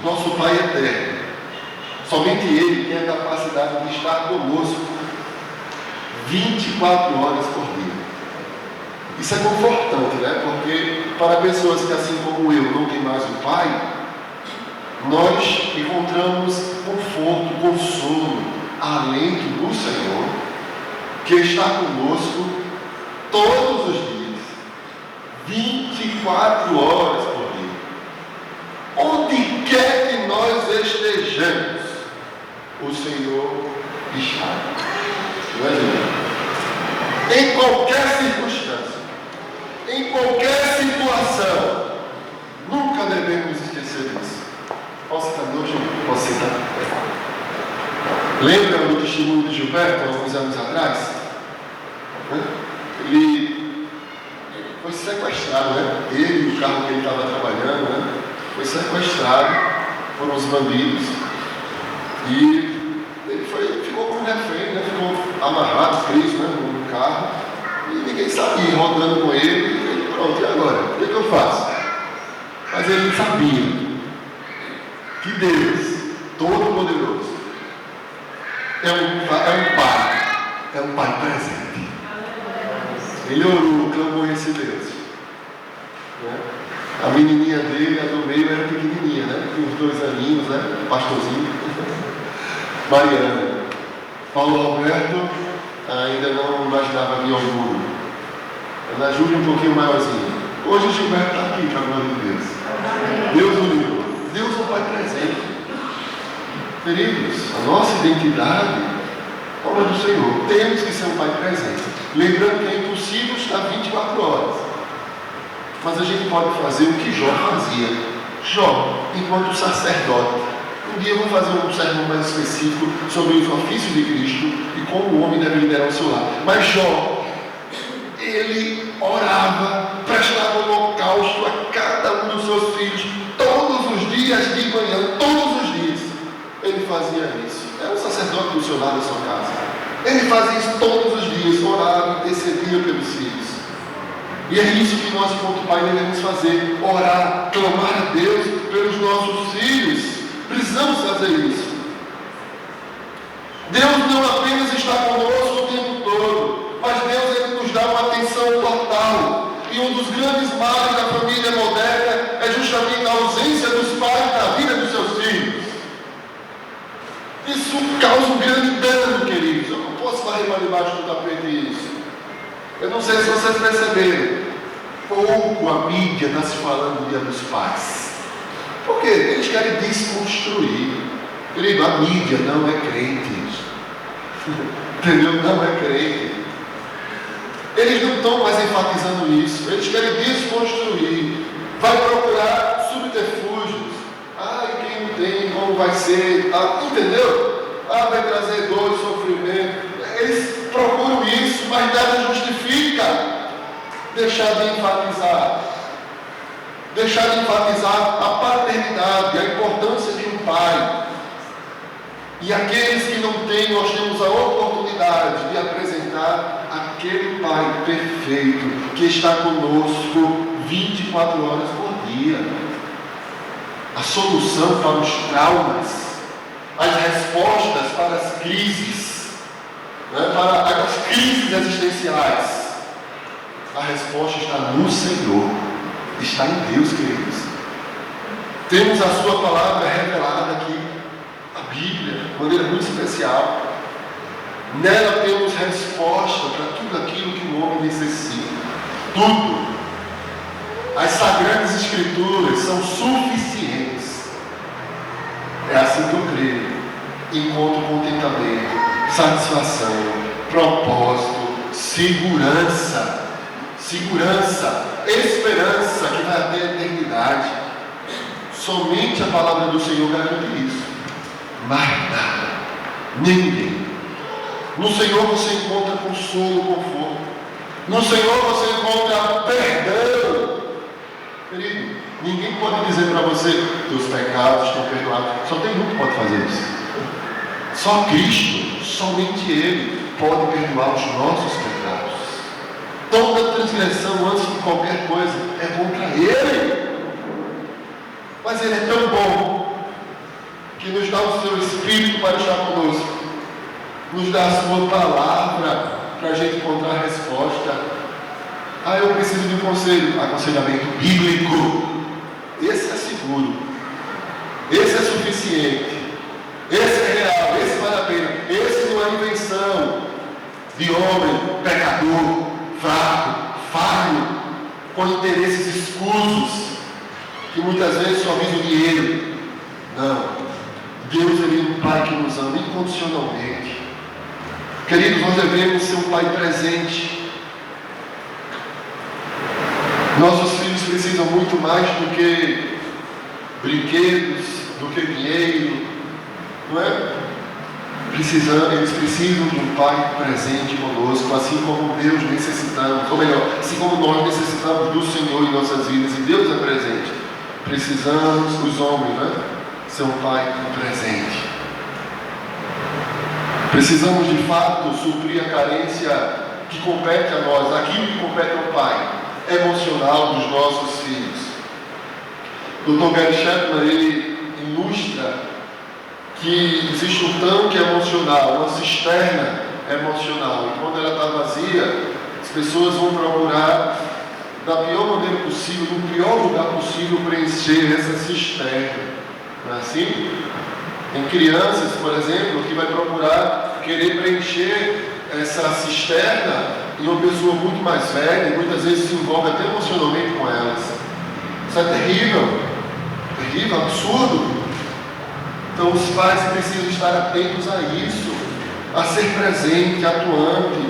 nosso Pai eterno, somente Ele tem a capacidade de estar conosco 24 horas por dia. Isso é confortante, né? Porque para pessoas que, assim como eu, não tem mais o Pai, nós encontramos conforto, consolo, alento no Senhor, que está conosco todos os dias, 24 horas por dia. Onde quer que nós estejamos, o Senhor está. Não é, gente? Em qualquer circunstância, em qualquer situação, nunca devemos esquecer disso. Posso citar hoje? Posso citar? Lembra do testemunho de Gilberto, alguns anos atrás? Ele foi sequestrado, né? Ele e o carro que ele estava trabalhando, né? Foi sequestrado por uns bandidos e ele ficou como refém, né? Ficou amarrado, preso, né? No carro, e ninguém sabia, rodando com ele. E ele, pronto, e agora? O que eu faço? Mas ele sabia que Deus, Todo-Poderoso, é um pai presente. Ele orou, clamou esse Deus, né? A menininha dele, a do meio, era pequenininha, né? Tinha uns 2 aninhos, né? Pastorzinho. Mariana. Paulo Roberto ainda não imaginava vir ao mundo. Ana Júlia um pouquinho maiorzinha. Hoje o Gilberto está aqui, para a glória de Deus. Deus o livrou. Deus é o Pai presente. Queridos, a nossa identidade é do Senhor. Temos que ser um Pai presente. Lembrando que é impossível estar 24 horas. Mas a gente pode fazer o que Jó fazia. Jó, enquanto sacerdote. Um dia eu vou fazer um sermão mais específico sobre os ofícios de Cristo e como o homem deve liderar o seu lar. Mas Jó, ele orava, prestava holocausto a cada um dos seus filhos, todos os dias de manhã, todos os dias. Ele fazia isso. Era um sacerdote do seu lado da sua casa. Ele fazia isso todos os dias, orava, intercedia pelos filhos. E é isso que nós, enquanto pai, devemos fazer: orar, clamar a Deus pelos nossos filhos. Precisamos fazer isso. Deus não apenas está conosco o tempo todo, mas Deus, Ele nos dá uma atenção total. E um dos grandes males da família moderna é justamente a ausência dos pais na vida dos seus filhos. Isso causa um grande dano, queridos. Eu não posso varrer para debaixo do tapete isso. Eu não sei se vocês perceberam, pouco a mídia está se falando do Dia dos Pais. Por quê? Eles querem desconstruir. Querido, a mídia não é crente. Entendeu? Não é crente. Eles não estão mais enfatizando isso. Eles querem desconstruir. Vai procurar subterfúgios. E quem não tem, como vai ser? Entendeu? Vai trazer dor e sofrimento. Eles procuram isso, mas nada justifica deixar de enfatizar. Deixar de enfatizar a paternidade, a importância de um pai. E aqueles que não têm, nós temos a oportunidade de apresentar aquele pai perfeito que está conosco 24 horas por dia. A solução para os traumas, as respostas para as crises, para as crises existenciais. A resposta está no Senhor, está em Deus, queridos. Temos a sua palavra revelada aqui, a Bíblia, de maneira muito especial. Nela temos resposta para tudo aquilo que o homem necessita. Tudo. As Sagradas Escrituras são suficientes. É assim que eu creio. Encontro contentamento, satisfação, propósito, segurança, esperança que vai até a eternidade. Somente a palavra do Senhor garante isso. Mais nada, ninguém. No Senhor você encontra consolo, conforto. No Senhor você encontra perdão. Querido, ninguém pode dizer para você: teus pecados estão perdoados. Só tem um que pode fazer isso. Só Cristo, somente Ele pode perdoar os nossos pecados. Toda transgressão, antes de qualquer coisa, é contra Ele. Mas Ele é tão bom que nos dá o seu Espírito para estar conosco, nos dá a sua palavra para a gente encontrar a resposta. Eu preciso de um conselho, aconselhamento bíblico. Esse é seguro, esse é suficiente, esse é real, esse vale a pena. Esse não é invenção de homem, pecador, fraco, falho, com interesses escusos, que muitas vezes só visa o dinheiro. Não. Deus, Ele é um Pai que nos ama incondicionalmente. Queridos, nós devemos ser um Pai presente. Nossos filhos precisam muito mais do que brinquedos, do que dinheiro, não é? Eles precisam de um Pai presente conosco, assim como Deus necessitamos, ou melhor, assim como nós necessitamos do Senhor em nossas vidas, e Deus é presente. Precisamos, os homens, ser um Pai presente. Precisamos de fato suprir a carência que compete a nós, aquilo que compete ao Pai emocional dos nossos filhos. Dr. Gary Chapman, ele ilustra que existe um tanque emocional, uma cisterna emocional, e quando ela está vazia, as pessoas vão procurar da pior maneira possível, no pior lugar possível, preencher essa cisterna. Não é assim? Tem crianças, por exemplo, que vai procurar querer preencher essa cisterna em uma pessoa muito mais velha, e muitas vezes se envolve até emocionalmente com elas. Isso é terrível, absurdo. Então os pais precisam estar atentos a isso, a ser presente, atuante,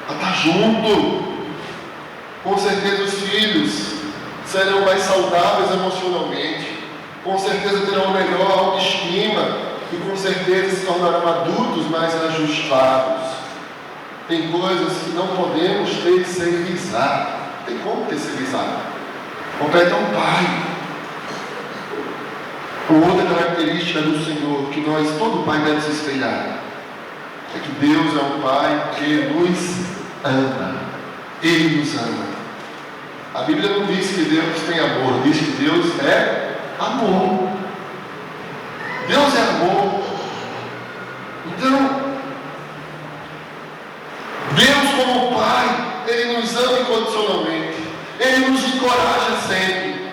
a estar junto. Com certeza os filhos serão mais saudáveis emocionalmente, com certeza terão uma melhor autoestima e com certeza se tornarão adultos mais ajustados. Tem coisas que não podemos terceirizar. Não tem como terceirizar. Compete a um pai. Outra característica do Senhor que todo pai deve se espelhar, é que Deus é um Pai que nos ama. Ele nos ama. A Bíblia não diz que Deus tem amor, diz que Deus é amor. Deus é amor. Então, Deus como Pai, Ele nos ama incondicionalmente. Ele nos encoraja sempre.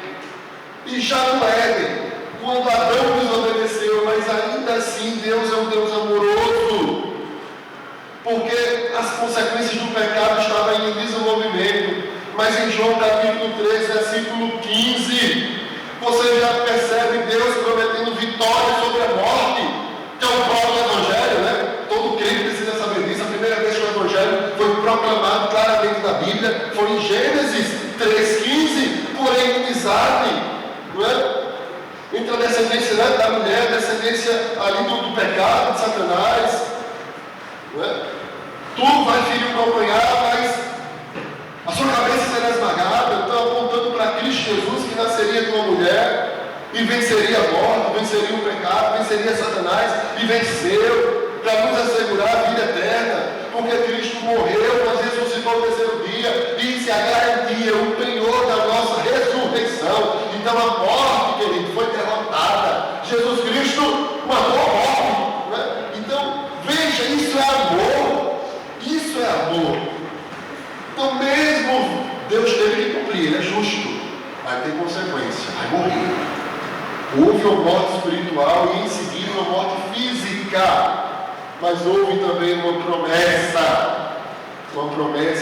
E já no Éden, quando Adão desobedeceu, mas ainda assim Deus é um Deus amoroso. Porque as consequências do pecado estavam em desenvolvimento. Mas em João capítulo 3, versículo 15, você já percebe Deus prometendo vitória sobre a morte, que é o próprio Evangelho, né? Todo crente precisa saber disso. A primeira vez que o Evangelho foi proclamado claramente na Bíblia foi em Gênesis 3,15, porém inimizade, não é? Entre a descendência da mulher, a descendência ali do pecado, de Satanás, não é? Tu vai ferir o calcanhar, mas a sua cabeça será esmagada. Eu estou apontando para Cristo Jesus, que nasceria de uma mulher e venceria a morte, venceria o pecado, venceria Satanás e venceu para nos assegurar a vida eterna, porque Cristo morreu, mas ressuscitou no terceiro dia. Isso é a garantia, o penhor da nossa ressurreição. Então a morte, querido, foi derrotada. Jesus Cristo matou a morte, né? Então veja, isso é amor. Isso é amor. Então mesmo Deus teve que cumprir, Ele é justo, vai ter consequência, vai morrer. Houve uma morte espiritual e em seguida uma morte física, mas houve também uma promessa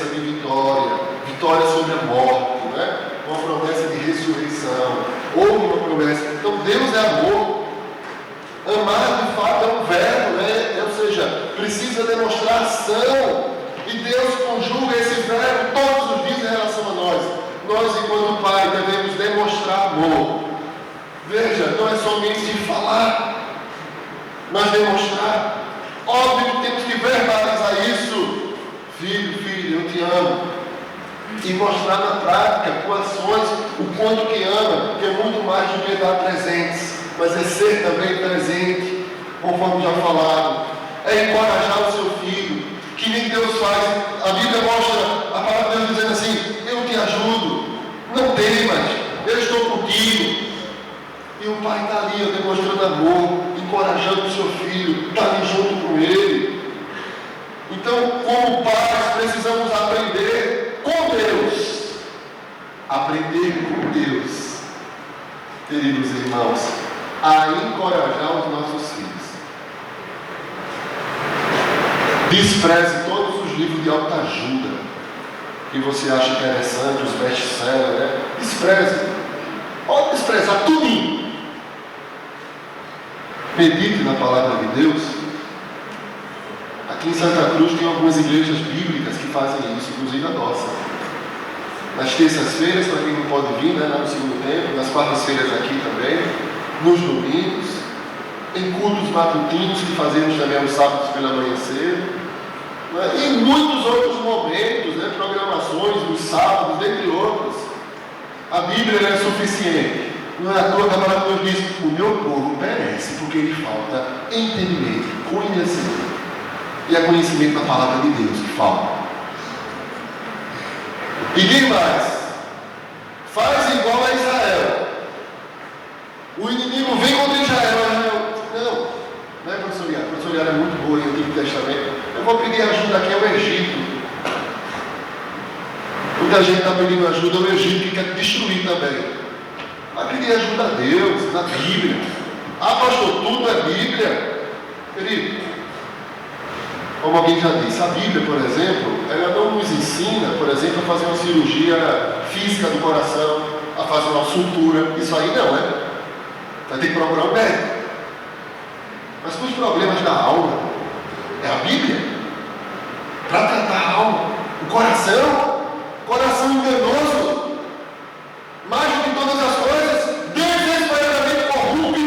de vitória sobre a morte, né? Uma promessa de ressurreição. Houve uma promessa. Então Deus é amor. Amar de fato é um verbo, né? Ou seja, precisa demonstrar ação. E Deus conjuga esse verbo todos os dias em relação a nós. Nós, enquanto Pai, devemos demonstrar amor. Veja, não é somente falar, mas demonstrar. Óbvio que temos que verbalizar isso. Filho, eu te amo. E mostrar na prática, com ações, o quanto que ama, que é muito mais do que dar presentes, mas é ser também presente, conforme já falado. É encorajar o seu filho, que nem Deus faz. A Bíblia mostra a palavra de Deus dizendo assim: eu te ajudo, não temas, eu estou contigo. E o pai está ali demonstrando amor, encorajando o seu filho, está ali junto com ele. Então, como pais, precisamos aprender com Deus. Aprender com Deus, queridos irmãos, a encorajar os nossos filhos. Despreze todos os livros de autoajuda que você acha interessante, os best-sellers, né? Despreze. Pode desprezar tudinho. Medite na palavra de Deus. Aqui em Santa Cruz tem algumas igrejas bíblicas que fazem isso, inclusive a nossa. Nas terças-feiras, para quem não pode vir, né, no segundo tempo, nas quartas-feiras aqui também, nos domingos, em cultos matutinos que fazemos também aos sábados pela manhã cedo, né, e em muitos outros momentos, né, programações nos sábados, dentre outros. A Bíblia é suficiente. Não é à toa que a palavra de Deus diz: o meu povo perece porque lhe falta entendimento, conhecimento. E é conhecimento da palavra de Deus que falta. E diz mais: faz igual a Israel. O inimigo vem contra Israel. Não é, professor Iara? A professora Iara é muito boa em Antigo Testamento. Eu vou pedir ajuda aqui ao Egito. Muita gente está pedindo ajuda ao Egito, que quer destruir também. Vai pedir ajuda a Deus, na Bíblia. Ah, pastor, tudo é Bíblia. Querido, como alguém já disse, a Bíblia, por exemplo, ela não nos ensina, por exemplo, a fazer uma cirurgia física do coração, a fazer uma sutura. Isso aí não, né? Vai ter que procurar um médico. Mas para os problemas da alma, é a Bíblia. Para tratar a alma, o coração enganoso, mais do que todas as coisas, desesperadamente corrupto.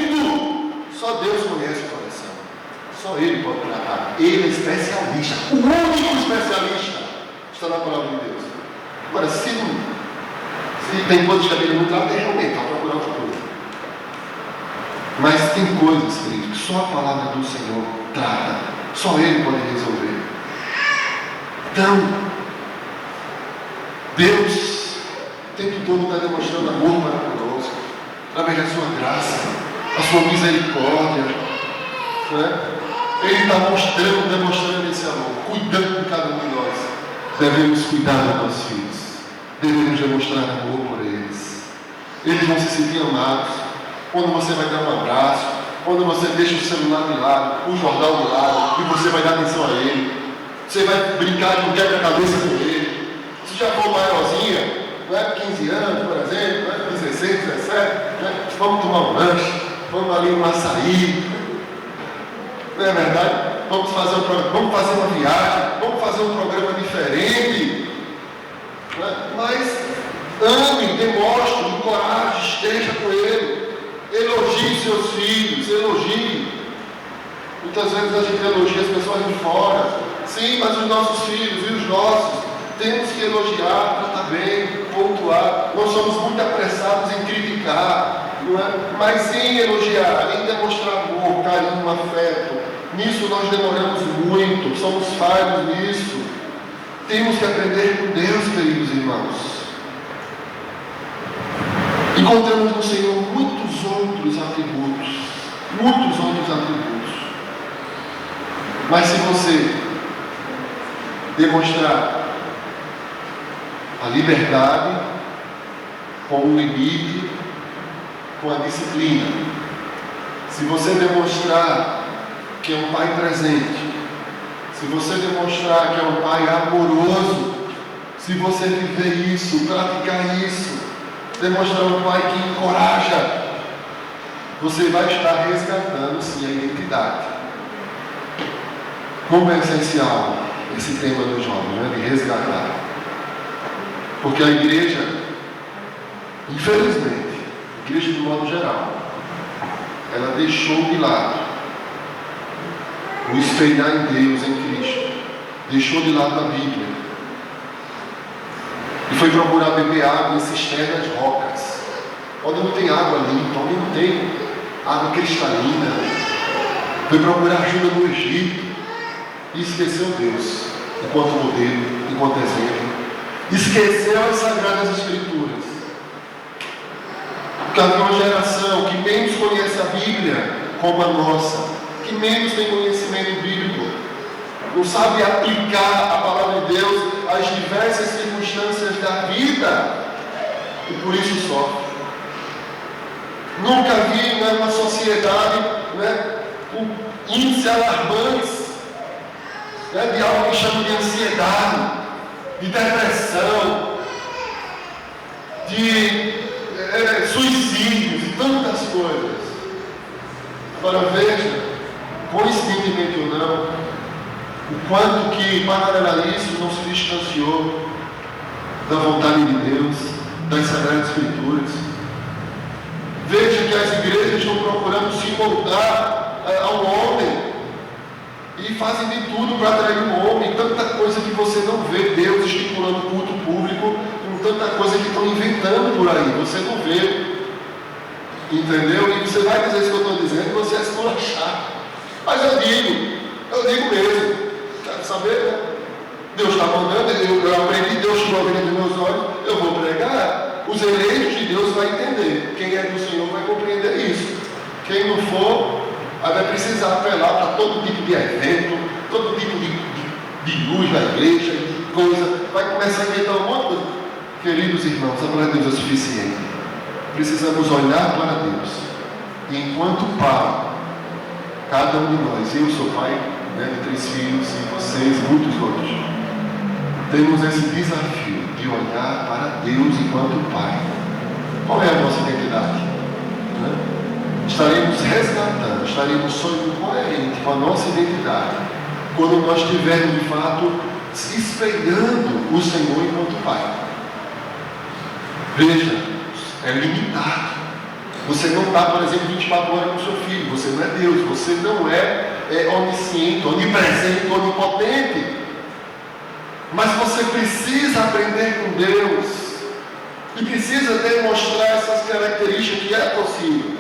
Só Deus conhece o coração. Só Ele pode tratar. Ele é especialista. O único especialista está na palavra de Deus. Agora, se tem coisas que a Bíblia não trata, realmente, vai procurar outra coisa. Mas tem coisas, querido, que só a palavra do Senhor trata. Só Ele pode resolver. Então, Deus o tempo todo está demonstrando amor para conosco, através da sua graça, a sua misericórdia, né? Ele está demonstrando esse amor, cuidando de cada um de nós. Devemos cuidar dos nossos filhos, devemos demonstrar amor por eles. Eles vão se sentir amados quando você vai dar um abraço, quando você deixa o celular de lado, o jornal de lado, e você vai dar atenção a ele. Você vai brincar de um quebra-cabeça com ele. Se já for maiorzinha, não é 15 anos, por exemplo, não é 16, 17, né? Vamos tomar um lanche, vamos ali um açaí. Não é verdade? Vamos fazer uma viagem, vamos fazer um programa diferente. Né? Mas ame, demonstre, encoraje, esteja com ele. Elogie seus filhos, elogie. Muitas vezes a gente elogia as pessoas de fora. Sim, mas os nossos filhos e os nossos, temos que elogiar, tratar bem, pontuar. Nós somos muito apressados em criticar, não é? Mas sim elogiar, em demonstrar amor, carinho, afeto. Nisso nós demoramos muito, somos falhos nisso. Temos que aprender com Deus, queridos irmãos. Encontramos no Senhor muitos outros atributos. Mas se você demonstrar a liberdade com o limite, com a disciplina, se você demonstrar que é um pai presente, se você demonstrar que é um pai amoroso, se você viver isso, praticar isso, demonstrar um pai que encoraja, você vai estar resgatando sim a identidade. Como é essencial esse tema dos jovens, né? De resgatar. Porque a igreja, infelizmente, a igreja de modo geral, ela deixou de lado o espelhar em Deus, em Cristo. Deixou de lado a Bíblia. E foi procurar beber água em cisternas rocas, onde não tem água limpa, onde não tem água cristalina. Foi procurar ajuda no Egito e esqueceu Deus enquanto modelo, enquanto exemplo. Esqueceu as Sagradas Escrituras. Porque havia uma geração que menos conhece a Bíblia como a nossa, que menos tem conhecimento bíblico, não sabe aplicar a palavra de Deus às diversas circunstâncias da vida e por isso sofre. Nunca vi uma sociedade, né, com índices alarmantes, né, de algo que chama de ansiedade, de depressão, de suicídios e tantas coisas. Agora veja, coincidentemente ou não, o quanto que paralelo a isso não se distanciou da vontade de Deus, das Sagradas Escrituras. Veja que as igrejas estão procurando se moldar ao homem e fazem de tudo para atrair o homem. Tanta coisa que você não vê Deus estipulando culto público, com tanta coisa que estão inventando por aí, você não vê. Entendeu? E você vai dizer isso que eu estou dizendo, você é esculachar. Mas eu digo mesmo. Quero saber, né? Deus está mandando, eu aprendi, Deus tirou a vida dos meus olhos, eu vou pregar. Os eleitos de Deus vão entender. Quem é do Senhor vai compreender isso. Quem não for, vai precisar apelar para todo tipo de evento, todo tipo de luz da igreja, de coisa. Vai começar a inventar um monte de coisa. Queridos irmãos, a palavra de Deus é suficiente. Precisamos olhar para Deus. E enquanto Pai, cada um de nós, eu sou pai, né, de 3 filhos, e vocês, muitos outros, temos esse desafio de olhar para Deus enquanto Pai. Qual é a nossa identidade? Né? Estaremos resgatando, estaremos sonhando coerente com a nossa identidade quando nós estivermos de fato se espelhando o Senhor enquanto Pai. Veja, é limitado. Você não está, por exemplo, 24 horas com seu filho. Você não é Deus. Você não é onisciente, onipresente, onipotente. Mas você precisa aprender com Deus. E precisa demonstrar essas características que é possível.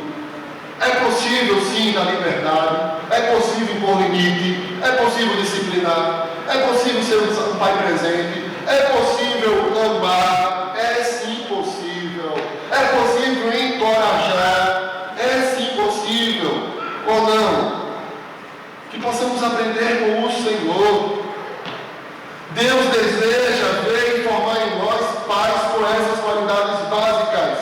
É possível sim dar liberdade, é possível impor limite, é possível disciplinar, é possível ser um pai presente, é possível amar, é sim possível, é possível encorajar, é sim possível, ou não? Que possamos aprender com o Senhor. Deus deseja ver e formar em nós pais com essas qualidades básicas.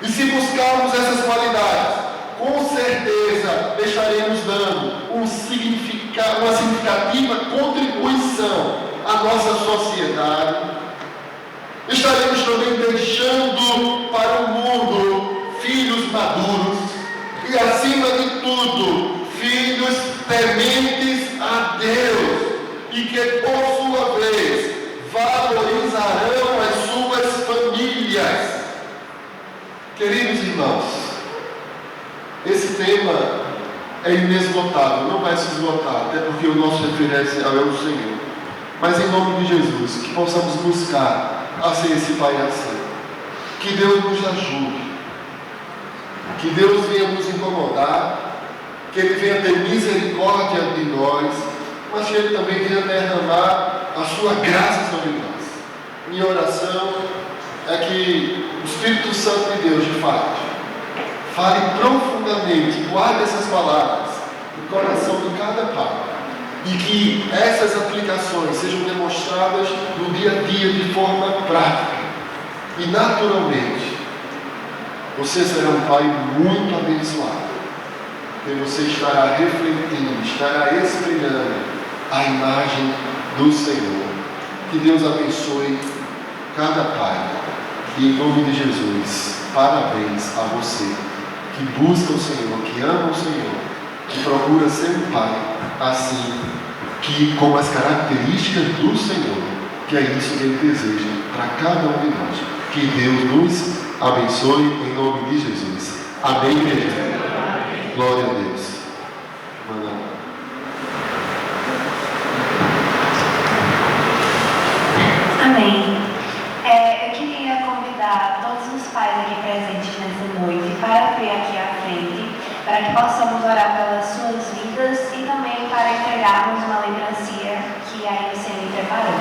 E se buscarmos essas qualidades, com certeza estaremos dando uma significativa contribuição à nossa sociedade. Estaremos também deixando para o mundo filhos maduros e, acima de tudo, filhos tementes a Deus e que, por sua vez, valorizarão as suas famílias. Queridos irmãos, esse tema é inesgotável, não vai se esgotar, até porque o nosso referencial é o Senhor. Mas em nome de Jesus, que possamos buscar a ser esse pai assim. Que Deus nos ajude, que Deus venha nos incomodar, que Ele venha ter misericórdia de nós, mas que Ele também venha derramar a sua graça sobre nós. Minha oração é que o Espírito Santo de Deus, de fato, fale profundamente, guarde essas palavras no coração de cada pai, e que essas aplicações sejam demonstradas no dia a dia de forma prática. E naturalmente, você será um pai muito abençoado, porque você estará refletindo, estará espelhando a imagem do Senhor. Que Deus abençoe cada pai. E em nome de Jesus, parabéns a você que busca o Senhor, que ama o Senhor, que procura ser um pai assim, que com as características do Senhor, que é isso que Ele deseja para cada um de nós. Que Deus nos abençoe em nome de Jesus. Amém, igreja? Glória a Deus. Amém. Eu queria convidar todos os pais aqui presentes nessa noite para vir aqui à frente, para que possamos orar pelas suas vidas e também para entregarmos uma lembrancinha que a ICM preparou.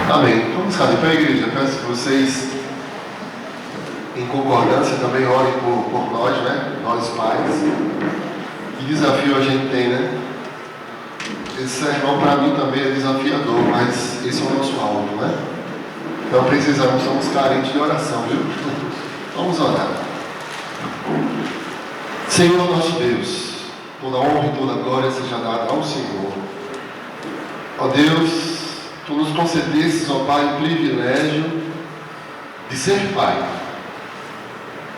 Amém. Vamos ficar de pé, igreja. Peço que vocês, em concordância, também orem por nós, né? Nós pais. Que desafio a gente tem, né? Esse sermão para mim também é desafiador, mas esse é o nosso alvo, né? Então precisamos, somos carentes de oração, viu? Vamos orar. Senhor nosso Deus, toda honra e toda glória seja dada ao Senhor. Ó Deus, Tu nos concedesses, ó Pai, o privilégio de ser Pai.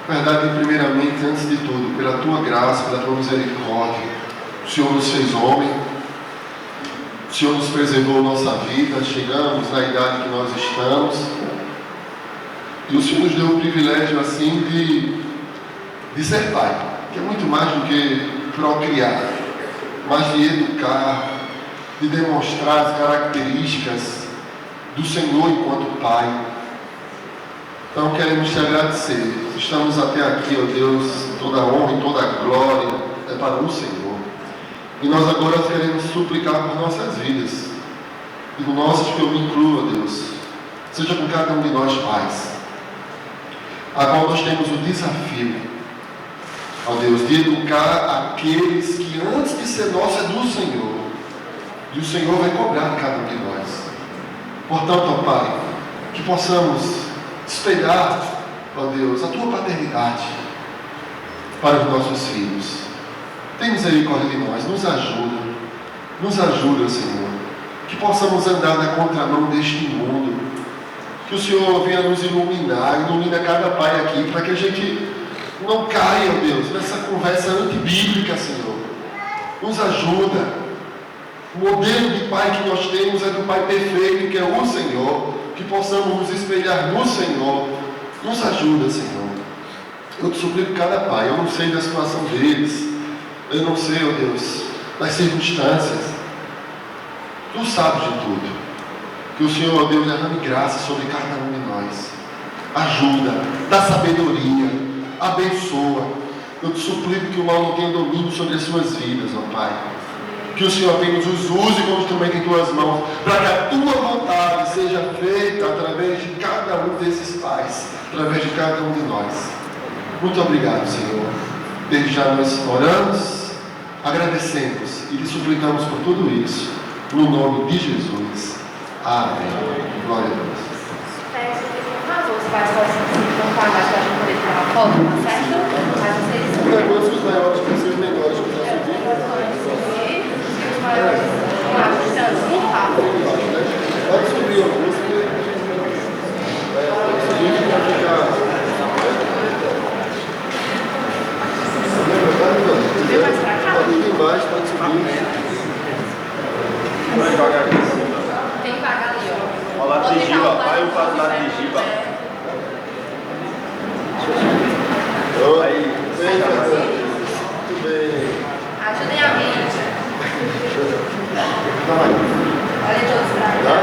Verdade, primeiramente, antes de tudo, pela Tua graça, pela Tua misericórdia, o Senhor nos fez homem, o Senhor nos preservou nossa vida, chegamos na idade que nós estamos, e o Senhor nos deu o privilégio, assim, de ser Pai, que é muito mais do que procriar, mas de educar, de demonstrar as características do Senhor enquanto Pai. Então queremos te agradecer. Estamos até aqui, ó Deus, toda a honra e toda a glória é para o Senhor. E nós agora queremos suplicar por nossas vidas. E por nossas que eu me incluo, ó Deus. Seja com cada um de nós pais. A qual nós temos o desafio, ó Deus, de educar aqueles que antes de ser nosso é do Senhor. E o Senhor vai cobrar cada um de nós. Portanto, ó Pai, que possamos espelhar, ó Deus, a Tua paternidade para os nossos filhos. Tem misericórdia de nós, nos ajuda, Senhor, que possamos andar na contramão deste mundo, que o Senhor venha nos iluminar, ilumina cada pai aqui, para que a gente não caia, ó Deus, nessa conversa antibíblica, Senhor. Nos ajuda. O modelo de pai que nós temos é do Pai perfeito, que é o Senhor, que possamos nos espelhar no Senhor. Nos ajuda, Senhor. Eu te suplico cada pai, eu não sei da situação deles, eu não sei, ó Deus, das circunstâncias. Tu sabes de tudo. Que o Senhor, ó Deus, derrame graça sobre cada um de nós. Ajuda, dá sabedoria, abençoa. Eu te suplico que o mal não tenha domínio sobre as suas vidas, ó Pai. Que o Senhor apenas os use como instrumento em tuas mãos, para que a tua vontade seja feita através de cada um desses pais, através de cada um de nós. Muito obrigado, Senhor. Desde já nós oramos, agradecemos e lhe suplicamos por tudo isso, no nome de Jesus. Amém. Glória a Deus. Peço que, por favor, os pais possam se contar mais para a gente poder tirar uma foto, tá certo? Mas vocês... O negócio dos maiores que os menores que já subiram. Os maiores estão muito rápido. Pode subir a música. Pode subir para ficar. Vem mais pra cá? Pode vir mais, pode subir. Vai devagar aqui em cima. Tem que pagar ali, ó. Olha lá de Giba, vai o quadro lá de Giba. Aí, Muito bem. Ajudem a mim. Olha todos pra cá.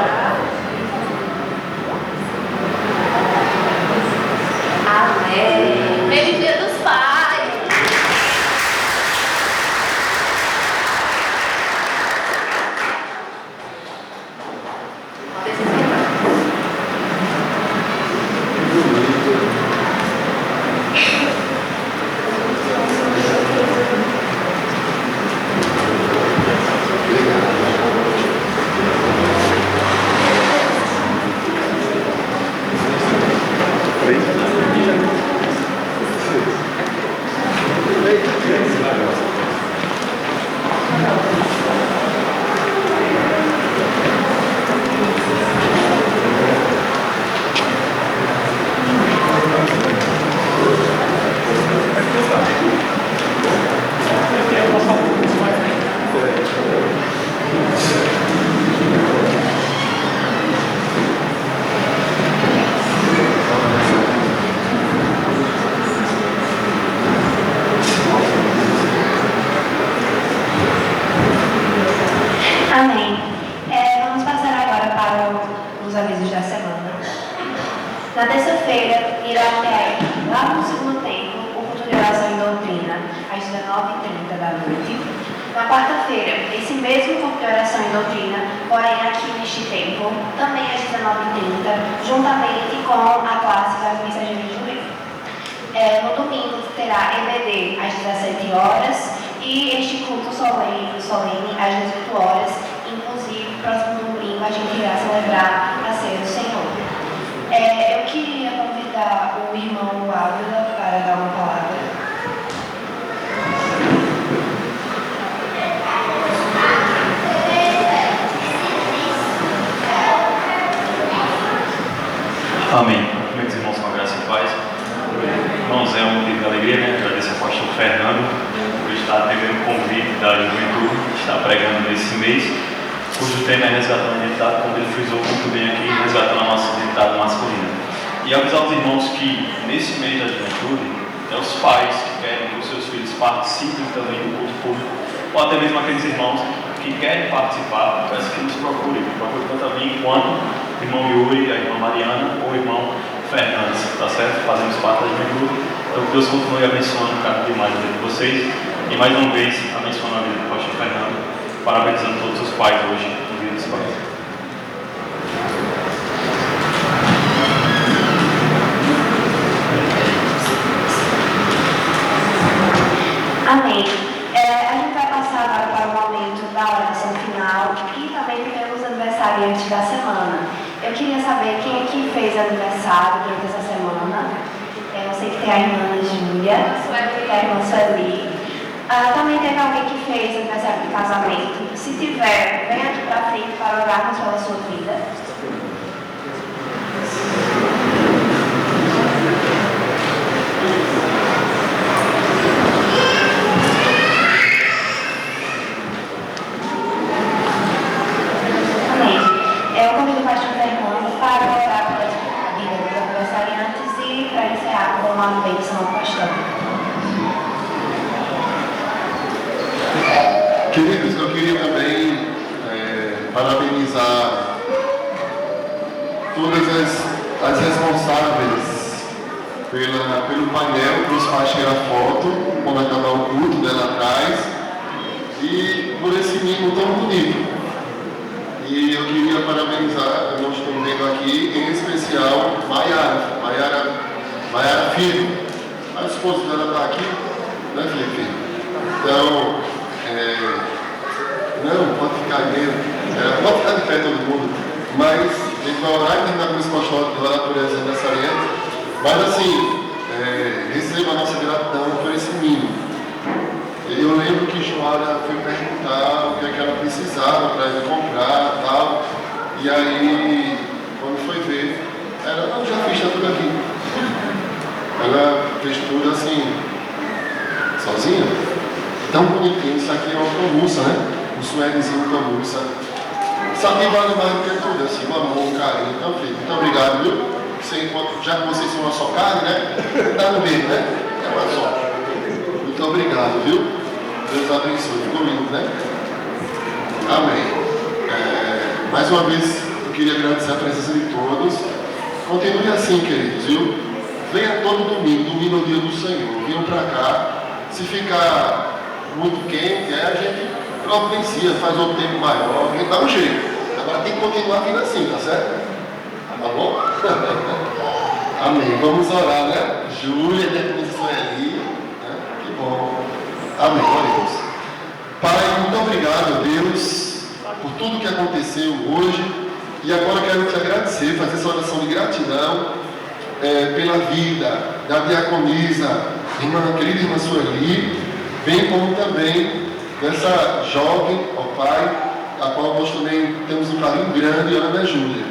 Amém. Feliz Dia dos Pais. Amém. Vamos passar agora para os avisos da semana. Na terça-feira, irá ter, lá no segundo tempo, o culto de oração e doutrina, às 19h30 da noite. Na quarta-feira, esse mesmo culto de oração e doutrina, porém aqui neste templo, também às 19h30, juntamente com a clássica Mensageiro de Juízo. No domingo terá EBD às 17 horas e este culto solene às 18 horas. Inclusive, próximo domingo a gente irá celebrar a Ceia do Senhor. Eu queria convidar o irmão Ávila para dar uma palavra. Amém. Meus irmãos, com a graça e paz. Irmãos, é um motivo de alegria, né? Agradeço ao pastor Fernando por estar atendendo o convite da juventude, estar pregando nesse mês, cujo tema é resgatando a identidade, como ele frisou muito bem aqui, resgatando a nossa identidade masculina. E avisar os irmãos que nesse mês da juventude, os pais que querem que os seus filhos participem também do culto público, ou até mesmo aqueles irmãos que querem participar, peço que nos procurem tanto a mim quanto o irmão Yuri, a irmã Mariana ou o irmão Fernandes, tá certo? Fazemos parte da juventude. Então, que Deus continue abençoando cada dia mais a vida de vocês e mais uma vez abençoando a vida do pastor Fernando, parabenizando todos os pais hoje no dia dos pais. Amém. A gente vai passar agora para o momento da oração final e também temos aniversariantes da semana. Eu queria saber quem aqui fez aniversário durante essa semana. Eu sei que tem a irmã Júlia, tem a irmã Sueli. Também teve alguém que fez aniversário de casamento. Se tiver, vem aqui para frente para orarmos pela sua vida. Eu convido o pastor Fernando para orar pela vida dos aniversariantes e para encerrar com uma bênção apostólica. Queridos, eu queria também parabenizar todas as responsáveis pelo painel que os pais tiram foto quando acabar o culto dela atrás e por esse mimo tão bonito. E eu queria parabenizar, eu não estou vendo aqui, em especial Maiara Filho. A esposa dela está aqui, né, Felipe? Então, não, pode ficar mesmo, pode ficar de pé todo mundo, mas a gente vai orar e terminar com esse apostólico de orar por esse aniversariante. Mas assim, receba a nossa gratidão por esse mimo. Eu lembro que Joara foi perguntar o que é que ela precisava para ele comprar e tal. E aí, quando foi ver, ela não, já fiz tudo aqui. Ela fez tudo assim, sozinha. Tão bonitinho, isso aqui é uma camurça, né? Um suedezinho camurça. Isso aqui vale mais do que tudo, assim, um amor, um carinho. Então, filho, muito obrigado, viu? Já que vocês são uma só carne, né? Dá no meio, né? É uma só. Muito obrigado, viu? Deus abençoe. Ficou lindo, né? Amém. Mais uma vez, eu queria agradecer a presença de todos. Continue assim, queridos, viu? Venha todo domingo. Domingo é o dia do Senhor. Venham pra cá. Se ficar muito quente, a gente providencia, faz outro tempo maior. A gente dá um jeito. Agora tem que continuar vindo assim, tá certo? Tá bom? Amém. Vamos orar, né? Júlia, depois Sueli. Que bom. Amém. Glória. Pai, muito obrigado, Deus, por tudo que aconteceu hoje. E agora quero te agradecer, fazer essa oração de gratidão pela vida da diaconisa, querida irmã Sueli, bem como também dessa jovem, ó Pai, a qual nós também temos um carinho grande, Ana Júlia,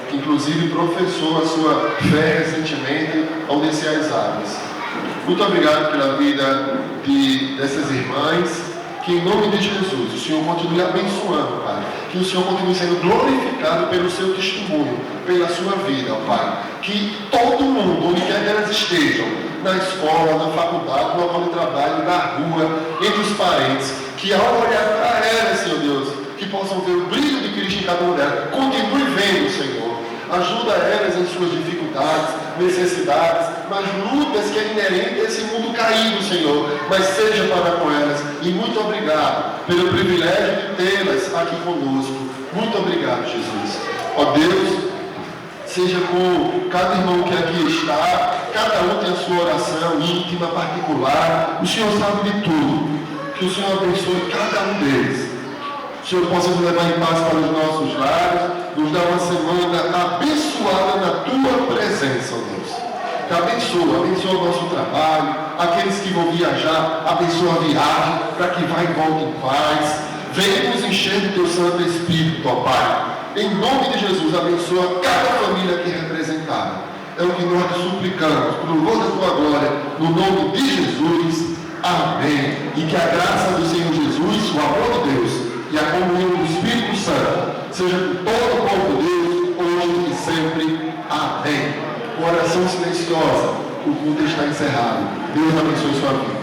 que inclusive professou a sua fé recentemente ao descer as águas. Muito obrigado pela vida dessas irmãs, que em nome de Jesus o Senhor continue abençoando, Pai, que o Senhor continue sendo glorificado pelo seu testemunho, pela sua vida, ó Pai, que todo mundo, onde quer que elas estejam, na escola, na faculdade, no local de trabalho, na rua, entre os parentes, que ao olhar para elas, Senhor Deus, que possam ver o brilho de Cristo em cada uma delas, continue vendo, Senhor. Ajuda elas em suas dificuldades, necessidades, mas lutas que é inerente a esse mundo caído, Senhor. Mas seja para com elas. E muito obrigado pelo privilégio de tê-las aqui conosco. Muito obrigado, Jesus. Ó Deus, seja com cada irmão que aqui está, cada um tem a sua oração íntima, particular. O Senhor sabe de tudo. Que o Senhor abençoe cada um deles. O Senhor possa nos levar em paz para os nossos lares, nos dar uma semana abençoada na Tua presença, ó Deus. Que abençoa o nosso trabalho, aqueles que vão viajar, abençoa a viagem, para que vá e volte em paz. Venha nos encher do Teu Santo Espírito, ó Pai. Em nome de Jesus, abençoa cada família aqui representada. É o que nós te suplicamos, por louvor da Tua glória, no nome de Jesus. Amém. E que a graça do Senhor Jesus, o amor de Deus e a comunhão do Espírito Santo seja com todo o povo de Deus, hoje e sempre. Amém. Oração silenciosa. O culto está encerrado. Deus abençoe sua vida.